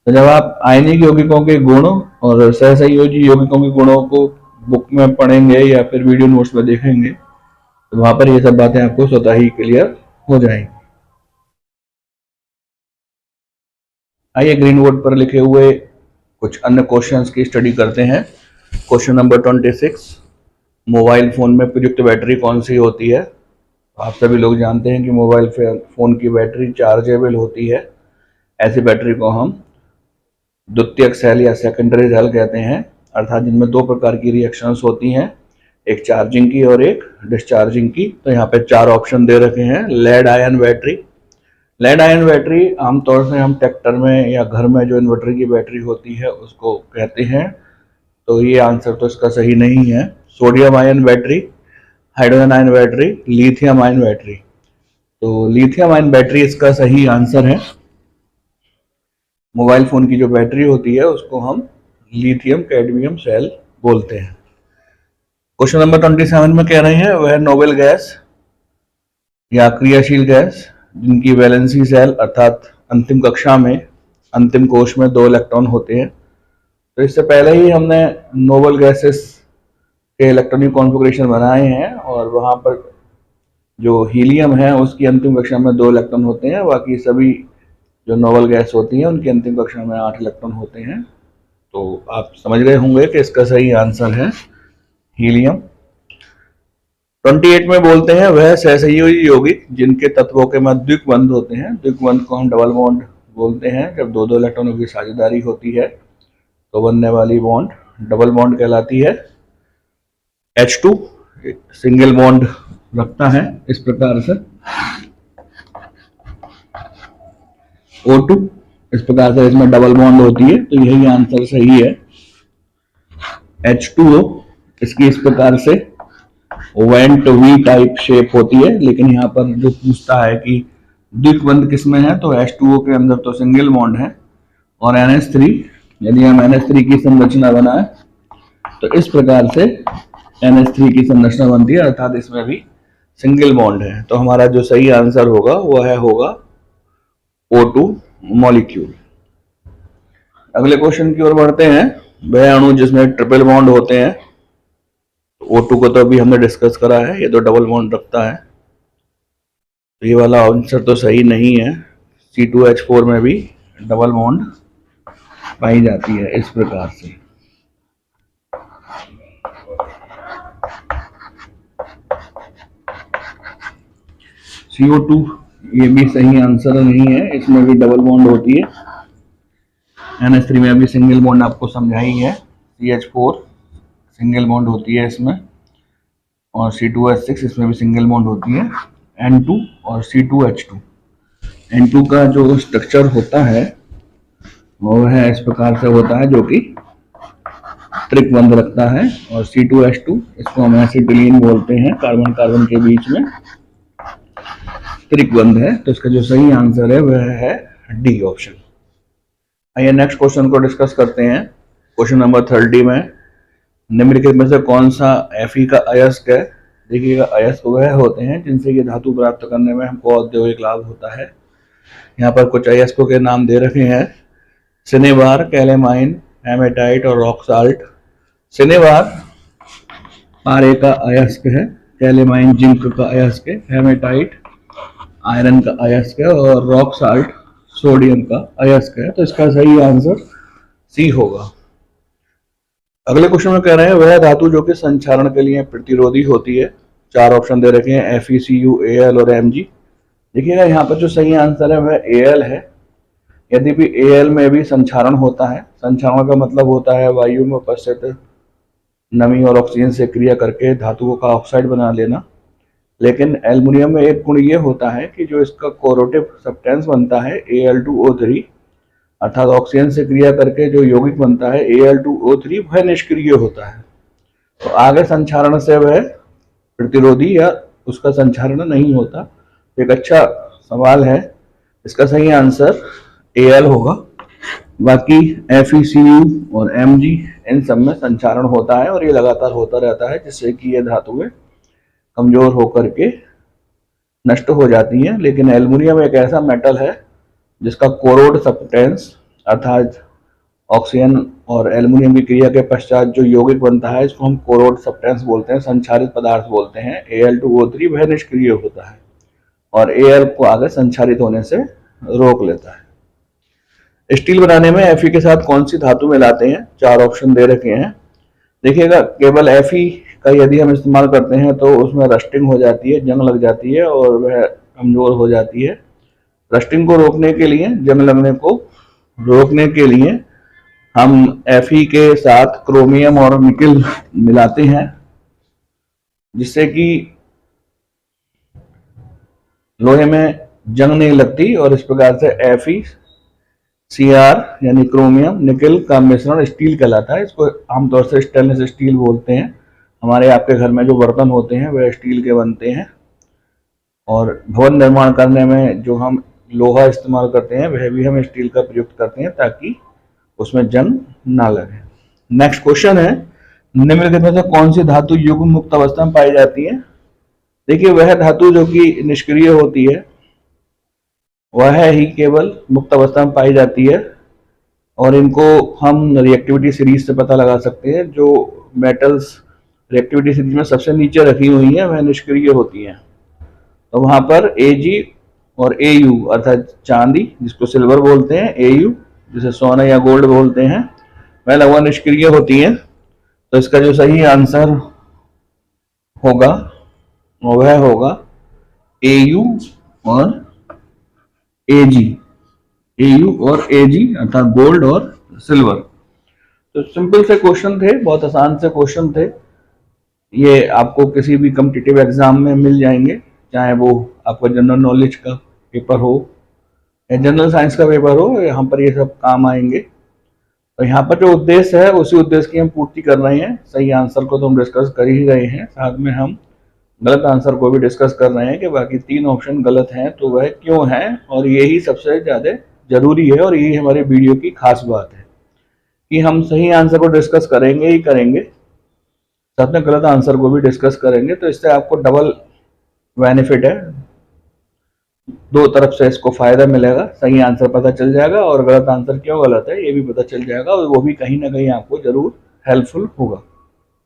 तो जब आप आयनिक यौगिकों के गुणों और सहसंयोजी यौगिकों के गुणों को बुक में पढ़ेंगे या फिर वीडियो नोट्स में देखेंगे, तो वहां पर ये सब बातें आपको स्वतः ही क्लियर हो जाएंगी। आइए ग्रीन बोर्ड पर लिखे हुए कुछ अन्य क्वेश्चंस की स्टडी करते हैं। क्वेश्चन नंबर 26, मोबाइल फोन में प्रयुक्त बैटरी कौन सी होती है। आप सभी लोग जानते हैं कि मोबाइल फोन की बैटरी चार्जेबल होती है। ऐसी बैटरी को हम द्वितीयक सेल या सेकेंडरी सेल कहते हैं, अर्थात जिनमें 2 प्रकार की रिएक्शंस होती हैं, एक चार्जिंग की और एक डिस्चार्जिंग की। तो यहाँ पे 4 ऑप्शन दे रखे हैं। Lead ion battery. Lead ion battery आमतौर से हम ट्रैक्टर में या घर में जो इन्वर्टर की बैटरी होती है उसको कहते हैं, तो ये आंसर तो इसका सही नहीं है। Sodium ion battery, hydrogen ion battery, lithium ion battery. तो लिथियम आयन बैटरी इसका सही आंसर है। मोबाइल फोन की जो बैटरी होती है उसको हम लिथियम कैडमियम सेल बोलते हैं। क्वेश्चन नंबर 27 में कह रहे हैं वह नोबेल गैस या क्रियाशील गैस जिनकी वैलेंसी सेल अर्थात अंतिम कक्षा में अंतिम कोश में 2 इलेक्ट्रॉन होते हैं। तो इससे पहले ही हमने नोबेल गैसेस के इलेक्ट्रॉनिक कॉन्फ़िगरेशन बनाए हैं और वहाँ पर जो हीलियम है उसकी अंतिम कक्षा में 2 इलेक्ट्रॉन होते हैं। बाकी सभी जो नोबेल गैस होती हैं उनकी अंतिम कक्षा में 8 इलेक्ट्रॉन होते हैं। तो आप समझ गए होंगे कि इसका सही आंसर है हीलियम। 28 में बोलते हैं वह सहसंयोजी यौगिक जिनके तत्वों के मध्य द्विक बंध होते हैं। द्विक बंध को हम डबल बॉन्ड बोलते हैं। जब 2 इलेक्ट्रॉनों की साझेदारी होती है तो बनने वाली बॉन्ड डबल बॉन्ड कहलाती है। H2 सिंगल बॉन्ड रखता है इस प्रकार से, O2 इस प्रकार से इसमें डबल बॉन्ड होती है, तो यही आंसर सही है। H2O इसकी इस प्रकार से वेंट वी टाइप शेप होती है, लेकिन यहाँ पर जो पूछता है कि द्विबंध किसमें है, तो H2O के अंदर तो सिंगल बॉन्ड है और NH3 यदि हम NH3 की संरचना बनाए तो इस प्रकार से NH3 की संरचना बनती है, अर्थात इसमें भी सिंगल बॉन्ड है। तो हमारा जो सही आंसर होगा वह होगा O2 मॉलिक्यूल। अगले क्वेश्चन की ओर बढ़ते हैं। वह अणु जिसमें ट्रिपल बॉन्ड होते हैं। O2 को तो अभी हमने डिस्कस करा है, ये तो डबल बॉन्ड रखता है, तो ये वाला आंसर तो सही नहीं है। C2H4 में भी डबल बॉन्ड पाई जाती है इस प्रकार से। CO2 ये भी सही आंसर नहीं है, इसमें भी डबल बॉन्ड होती है। NH3 में अभी सिंगल बॉन्ड आपको समझाई है। CH4 सिंगल बॉन्ड होती है इसमें, और C2H6 इसमें भी सिंगल बॉन्ड होती है। N2 और C2H2। N2 का जो स्ट्रक्चर होता है वो है इस प्रकार से होता है, जो कि त्रिकबंध रखता है। और C2H2 इसको हम एसिटिलीन बोलते हैं, कार्बन कार्बन के बीच में त्रिकबंध है। तो इसका जो सही आंसर है वह है डी ऑप्शन। आइए नेक्स्ट क्वेश्चन को डिस्कस करते हैं। क्वेश्चन नंबर 30 में निम्नलिखित में से कौन सा Fe का अयस्क है। देखिएगा, अयस्क वह होते हैं जिनसे ये धातु प्राप्त करने में हमको औद्योगिक लाभ होता है। यहाँ पर कुछ अयस्कों के नाम दे रखे हैं: सिनेबार, कैलेमाइन, हेमेटाइट और रॉक साल्ट। सिनेबार पारे का अयस्क है, कैलेमाइन जिंक का अयस्क है, हेमेटाइट आयरन का अयस्क है और रॉक साल्ट सोडियम का अयस्क है। तो इसका सही आंसर सी होगा। अगले क्वेश्चन में कह रहे हैं वह धातु जो कि संक्षारण के लिए प्रतिरोधी होती है। चार ऑप्शन दे रखे हैं: FeCu, Al और Mg। देखिएगा, यहाँ पर जो सही आंसर है वह Al है। यद्यपि Al में भी संक्षारण होता है। संक्षारण का मतलब होता है वायु में उपस्थित नमी और ऑक्सीजन से क्रिया करके धातुओं का ऑक्साइड बना लेना। लेकिन एल्युमिनियम में एक गुण ये होता है कि जो इसका कोरोटिव सब्सटेंस बनता है Al2O3, अर्थात ऑक्सीजन से क्रिया करके जो यौगिक बनता है Al2O3, वह निष्क्रिय होता है। तो आगे संक्षारण से वह प्रतिरोधी या उसका संक्षारण नहीं होता। एक अच्छा सवाल है, इसका सही आंसर Al होगा। बाकी FeCu और Mg इन सब में संक्षारण होता है और ये लगातार होता रहता है, जिससे कि ये धातुएं कमजोर होकर के नष्ट हो जाती हैं। लेकिन एल्युमिनियम एक ऐसा मेटल है जिसका कोरोड सब्सटेंस, अर्थात ऑक्सीजन और एल्युमिनियम की क्रिया के पश्चात जो यौगिक बनता है, इसको हम कोरोड सब्सटेंस बोलते हैं, संक्षारित पदार्थ बोलते हैं। Al2O3 वह निष्क्रिय होता है और Al को आगे संक्षारित होने से रोक लेता है। स्टील बनाने में Fe के साथ कौन सी धातु मिलाते हैं। चार ऑप्शन दे रखे हैं। देखिएगा, केवल Fe का यदि हम इस्तेमाल करते हैं तो उसमें रस्टिंग हो जाती है, जंग लग जाती है और वह कमजोर हो जाती है। रस्टिंग को रोकने के लिए, जंग लगने को रोकने के लिए हम Fe के साथ क्रोमियम और निकल मिलाते हैं, जिससे कि लोहे में जंग नहीं लगती। और इस प्रकार से FeCr यानी क्रोमियम निकल का मिश्रण स्टील कहलाता है। इसको आमतौर से स्टेनलेस स्टील बोलते हैं। हमारे आपके घर में जो बर्तन होते हैं वह स्टील के बनते हैं। और भवन निर्माण करने में जो हम लोहा इस्तेमाल करते हैं वह भी हम स्टील का प्रयोग करते हैं, ताकि उसमें जंग ना लगे। नेक्स्ट क्वेश्चन है, निम्नलिखित में से कौन सी धातु युग्म मुक्त अवस्था में पाई जाती है। देखिए, वह धातु जो कि निष्क्रिय होती है वह ही केवल मुक्त अवस्था में पाई जाती है, और इनको हम रिएक्टिविटी सीरीज से पता लगा सकते हैं। जो मेटल्स रिएक्टिविटी सीरीज में सबसे नीचे रखी हुई हैं वह निष्क्रिय होती हैं। तो वहां पर Ag और Au अर्थात चांदी, जिसको सिल्वर बोलते हैं, Au जिसे सोना या गोल्ड बोलते हैं, वह लगभग निष्क्रिय होती हैं। तो इसका जो सही आंसर होगा वह होगा Au और Ag। Au और Ag अर्थात गोल्ड और सिल्वर। तो सिंपल से क्वेश्चन थे, बहुत आसान से क्वेश्चन थे। ये आपको किसी भी कॉम्पिटिटिव एग्जाम में मिल जाएंगे, चाहे वो आपका जनरल नॉलेज का पेपर हो या जनरल साइंस का पेपर हो, यहाँ पर ये सब काम आएंगे। तो यहाँ पर जो उद्देश्य है उसी उद्देश्य की हम पूर्ति कर रहे हैं। सही आंसर को तो हम डिस्कस कर ही रहे हैं, साथ में हम गलत आंसर को भी डिस्कस कर रहे हैं कि बाकी तीन ऑप्शन गलत हैं तो वह क्यों है, और यही सबसे ज़्यादा जरूरी है। और यही हमारे वीडियो की खास बात है कि हम सही आंसर को डिस्कस करेंगे ही करेंगे, साथ में गलत आंसर को भी डिस्कस करेंगे। तो इससे आपको डबल बेनिफिट है। दो तरफ से इसको फायदा मिलेगा, सही आंसर पता चल जाएगा और गलत आंसर क्यों गलत है ये भी पता चल जाएगा, और वो भी कहीं ना कहीं आपको जरूर हेल्पफुल होगा।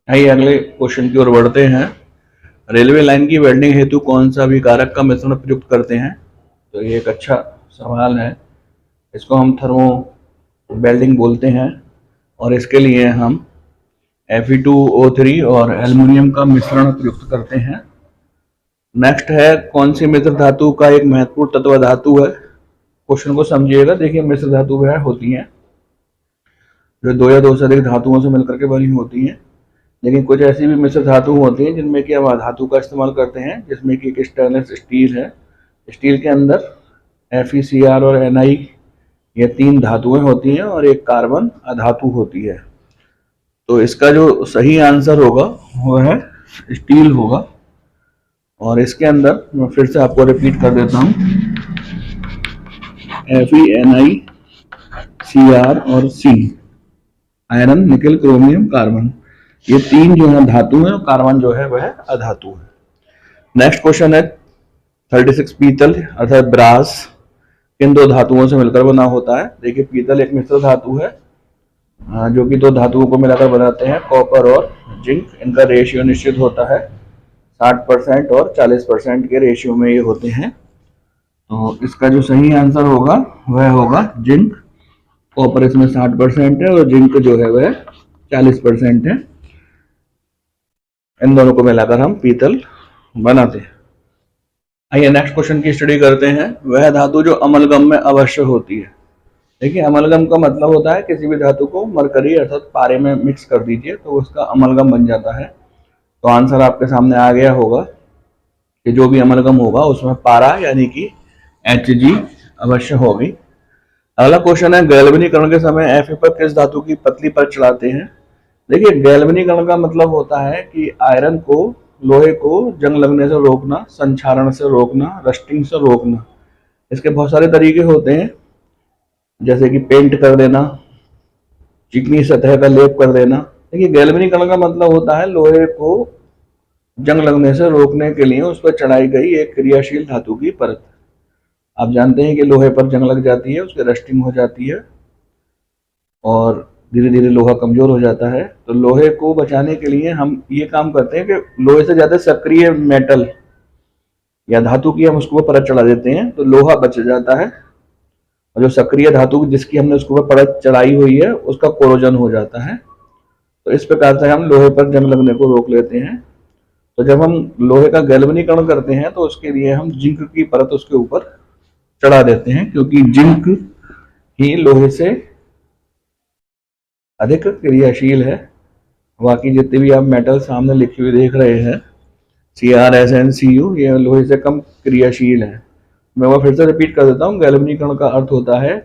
आइए अगले क्वेश्चन की ओर बढ़ते हैं। रेलवे लाइन की वेल्डिंग हेतु कौन सा अभिकारक का मिश्रण प्रयुक्त करते हैं? तो ये एक अच्छा सवाल है। इसको हम थर्मो वेल्डिंग बोलते हैं और इसके लिए हम Fe2O3 और एल्युमिनियम का मिश्रण प्रयुक्त करते हैं। नेक्स्ट है, कौन सी मिश्र धातु का एक महत्वपूर्ण तत्व धातु है? क्वेश्चन को समझिएगा। देखिए, मिश्र धातु वह होती हैं जो दो या दो से अधिक धातुओं से मिलकर के बनी होती हैं, लेकिन कुछ ऐसी भी मिश्र धातु होती हैं जिनमें कि हम धातु का इस्तेमाल करते हैं, जिसमें कि एक स्टेनलेस स्टील है। स्टील के अंदर FeCr और Ni ये तीन धातुएं होती हैं और एक कार्बन अधातु होती है। तो इसका जो सही आंसर होगा वह है स्टील होगा। और इसके अंदर मैं फिर से आपको रिपीट कर देता हूँ, FeNi Cr और C, आयरन निकल क्रोमियम कार्बन, ये तीन जो है धातु है, कार्बन जो है वह अधातु है। नेक्स्ट क्वेश्चन है 36 पीतल अर्थात ब्रास किन दो धातुओं से मिलकर बना होता है? देखिए, पीतल एक मिश्र धातु है जो कि दो धातुओं को मिलाकर बनाते हैं, कॉपर और जिंक। इनका रेशियो निश्चित होता है 60% और 40% के रेशियो में ये होते हैं। तो इसका जो सही आंसर होगा वह होगा जिंक। कॉपर इसमें 60% है और जिंक जो है वह 40% है। इन दोनों को मिलाकर हम पीतल बनाते हैं। आइए नेक्स्ट क्वेश्चन की स्टडी करते हैं। वह धातु जो अमलगम में अवश्य होती है। देखिए, अमलगम का मतलब होता है किसी भी धातु को मरकरी अर्थात पारे में मिक्स कर दीजिए तो उसका अमलगम बन जाता है। तो आंसर आपके सामने आ गया होगा कि जो भी अमलगम होगा उसमें पारा यानी कि Hg अवश्य होगी। अगला क्वेश्चन है, गैल्वेनीकरण के समय Fe पर किस धातु की पतली परत चढ़ाते हैं? देखिए, गैल्वेनीकरण का मतलब होता है कि आयरन को, लोहे को जंग लगने से रोकना, संक्षारण से रोकना, रस्टिंग से रोकना। इसके बहुत सारे तरीके होते हैं, जैसे कि पेंट कर देना, चिकनी सतह का लेप कर देना। देखिए, गैल्वेनीकरण का मतलब होता है लोहे को जंग लगने से रोकने के लिए उस पर चढ़ाई गई एक क्रियाशील धातु की परत। आप जानते हैं कि लोहे पर जंग लग जाती है, उसकी रस्टिंग हो जाती है और धीरे धीरे लोहा कमजोर हो जाता है। तो लोहे को बचाने के लिए हम ये काम करते हैं कि लोहे से ज्यादा सक्रिय मेटल या धातु की हम उसको परत चढ़ा देते हैं तो लोहा बच जाता है, और जो सक्रिय धातु जिसकी हमने उसको परत चढ़ाई हुई है उसका कोरोजन हो जाता है। तो इस प्रकार से हम लोहे पर जंग लगने को रोक लेते हैं। तो जब हम लोहे का गैल्वेनीकरण करते हैं तो उसके लिए हम जिंक की परत उसके ऊपर चढ़ा देते हैं, क्योंकि जिंक ही लोहे से अधिक क्रियाशील है। बाकी जितने भी आप मेटल सामने लिखे हुए देख रहे हैं, CrSnCu, ये लोहे से कम क्रियाशील है। मैं वो फिर से रिपीट कर देता हूँ, गैल्वेनीकरण का अर्थ होता है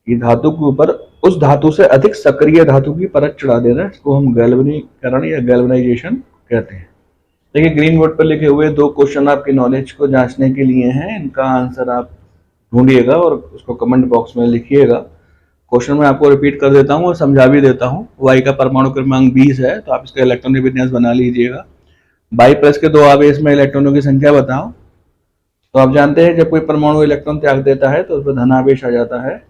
कि धातु के ऊपर उस धातु से अधिक सक्रिय धातु की परत चढ़ा देना, इसको हम गैल्वेनीकरण या गैल्वेनाइजेशन कहते हैं। देखिए, ग्रीन बोर्ड पर लिखे हुए दो क्वेश्चन आपकी नॉलेज को जांचने के लिए हैं। इनका आंसर आप ढूंढिएगा और उसको कमेंट बॉक्स में लिखिएगा। क्वेश्चन मैं आपको रिपीट कर देता हूँ और समझा भी देता हूँ। वाई का परमाणु क्रमांक 20 है, तो आप इसका इलेक्ट्रॉनिक विन्यास बना लीजिएगा। बाई प्लस के दो आवेश में इलेक्ट्रॉनों की संख्या बताओ। तो आप जानते हैं जब कोई परमाणु इलेक्ट्रॉन त्याग देता है तो उस पर धनावेश आ जाता है,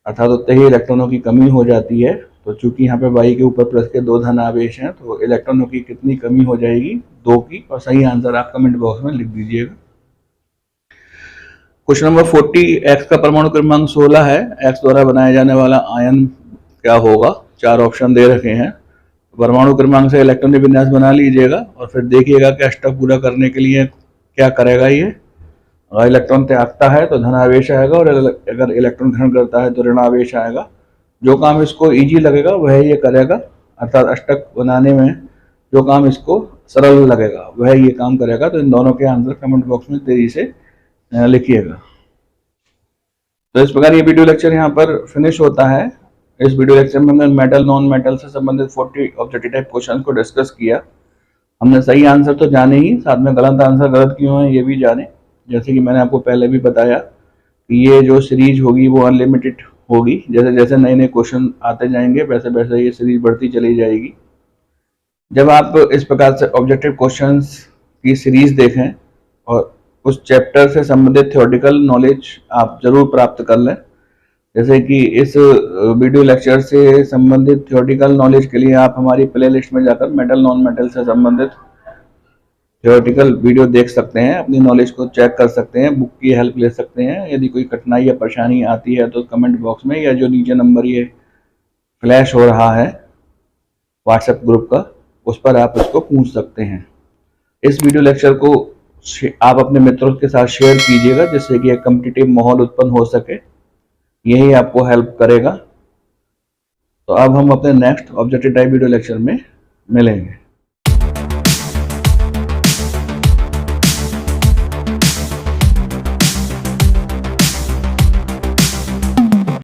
अर्थात उतने ही इलेक्ट्रॉनों की कमी हो जाती है। तो चूंकि यहाँ पे वाई के ऊपर प्लस के दो धन आवेश हैं तो इलेक्ट्रॉनों की कितनी कमी हो जाएगी? 2 की। और सही आंसर आप कमेंट बॉक्स में लिख दीजिएगा। क्वेश्चन नंबर 40, एक्स का परमाणु क्रमांक 16 है, एक्स द्वारा बनाया जाने वाला आयन क्या होगा? 4 ऑप्शन दे रखे हैं। परमाणु क्रमांक से इलेक्ट्रॉनिक विन्यास बना लीजिएगा और फिर देखिएगा कि अष्टक पूरा करने के लिए क्या करेगा ये। अगर इलेक्ट्रॉन त्यागता है तो धनावेश आएगा और अगर इलेक्ट्रॉन ग्रहण करता है तो ऋणावेश आएगा। जो काम इसको इजी लगेगा वह ये करेगा, अर्थात अष्टक बनाने में जो काम इसको सरल लगेगा वह ये काम करेगा। तो इन दोनों के आंसर कमेंट बॉक्स में तेजी से लिखिएगा। तो इस प्रकार ये वीडियो लेक्चर यहाँ पर फिनिश होता है। इस वीडियो लेक्चर में हमने मेटल नॉन मेटल से संबंधित 40 ऑब्जेक्टिव टाइप क्वेश्चन को डिस्कस किया। हमने सही आंसर तो जाने ही, साथ में गलत आंसर गलत क्यों है ये भी जाने। जैसे कि मैंने आपको पहले भी बताया कि ये जो सीरीज होगी वो अनलिमिटेड होगी। जैसे जैसे नए नए क्वेश्चन आते जाएंगे वैसे वैसे ये सीरीज बढ़ती चली जाएगी। जब आप इस प्रकार से ऑब्जेक्टिव क्वेश्चंस की सीरीज देखें और उस चैप्टर से संबंधित थ्योरेटिकल नॉलेज आप जरूर प्राप्त कर लें। जैसे कि इस वीडियो लेक्चर से संबंधित थ्योरेटिकल नॉलेज के लिए आप हमारी प्ले लिस्ट में जाकर मेटल नॉन मेटल से संबंधित थ्योरेटिकल वीडियो देख सकते हैं, अपनी नॉलेज को चेक कर सकते हैं, बुक की हेल्प ले सकते हैं। यदि कोई कठिनाई या परेशानी आती है तो कमेंट बॉक्स में या जो नीचे नंबर ये फ्लैश हो रहा है व्हाट्सएप ग्रुप का, उस पर आप उसको पूछ सकते हैं। इस वीडियो लेक्चर को आप अपने मित्रों के साथ शेयर कीजिएगा, जिससे कि एक कॉम्पिटिटिव माहौल उत्पन्न हो सके, यही आपको हेल्प करेगा। तो अब हम अपने next objective type video lecture में मिलेंगे।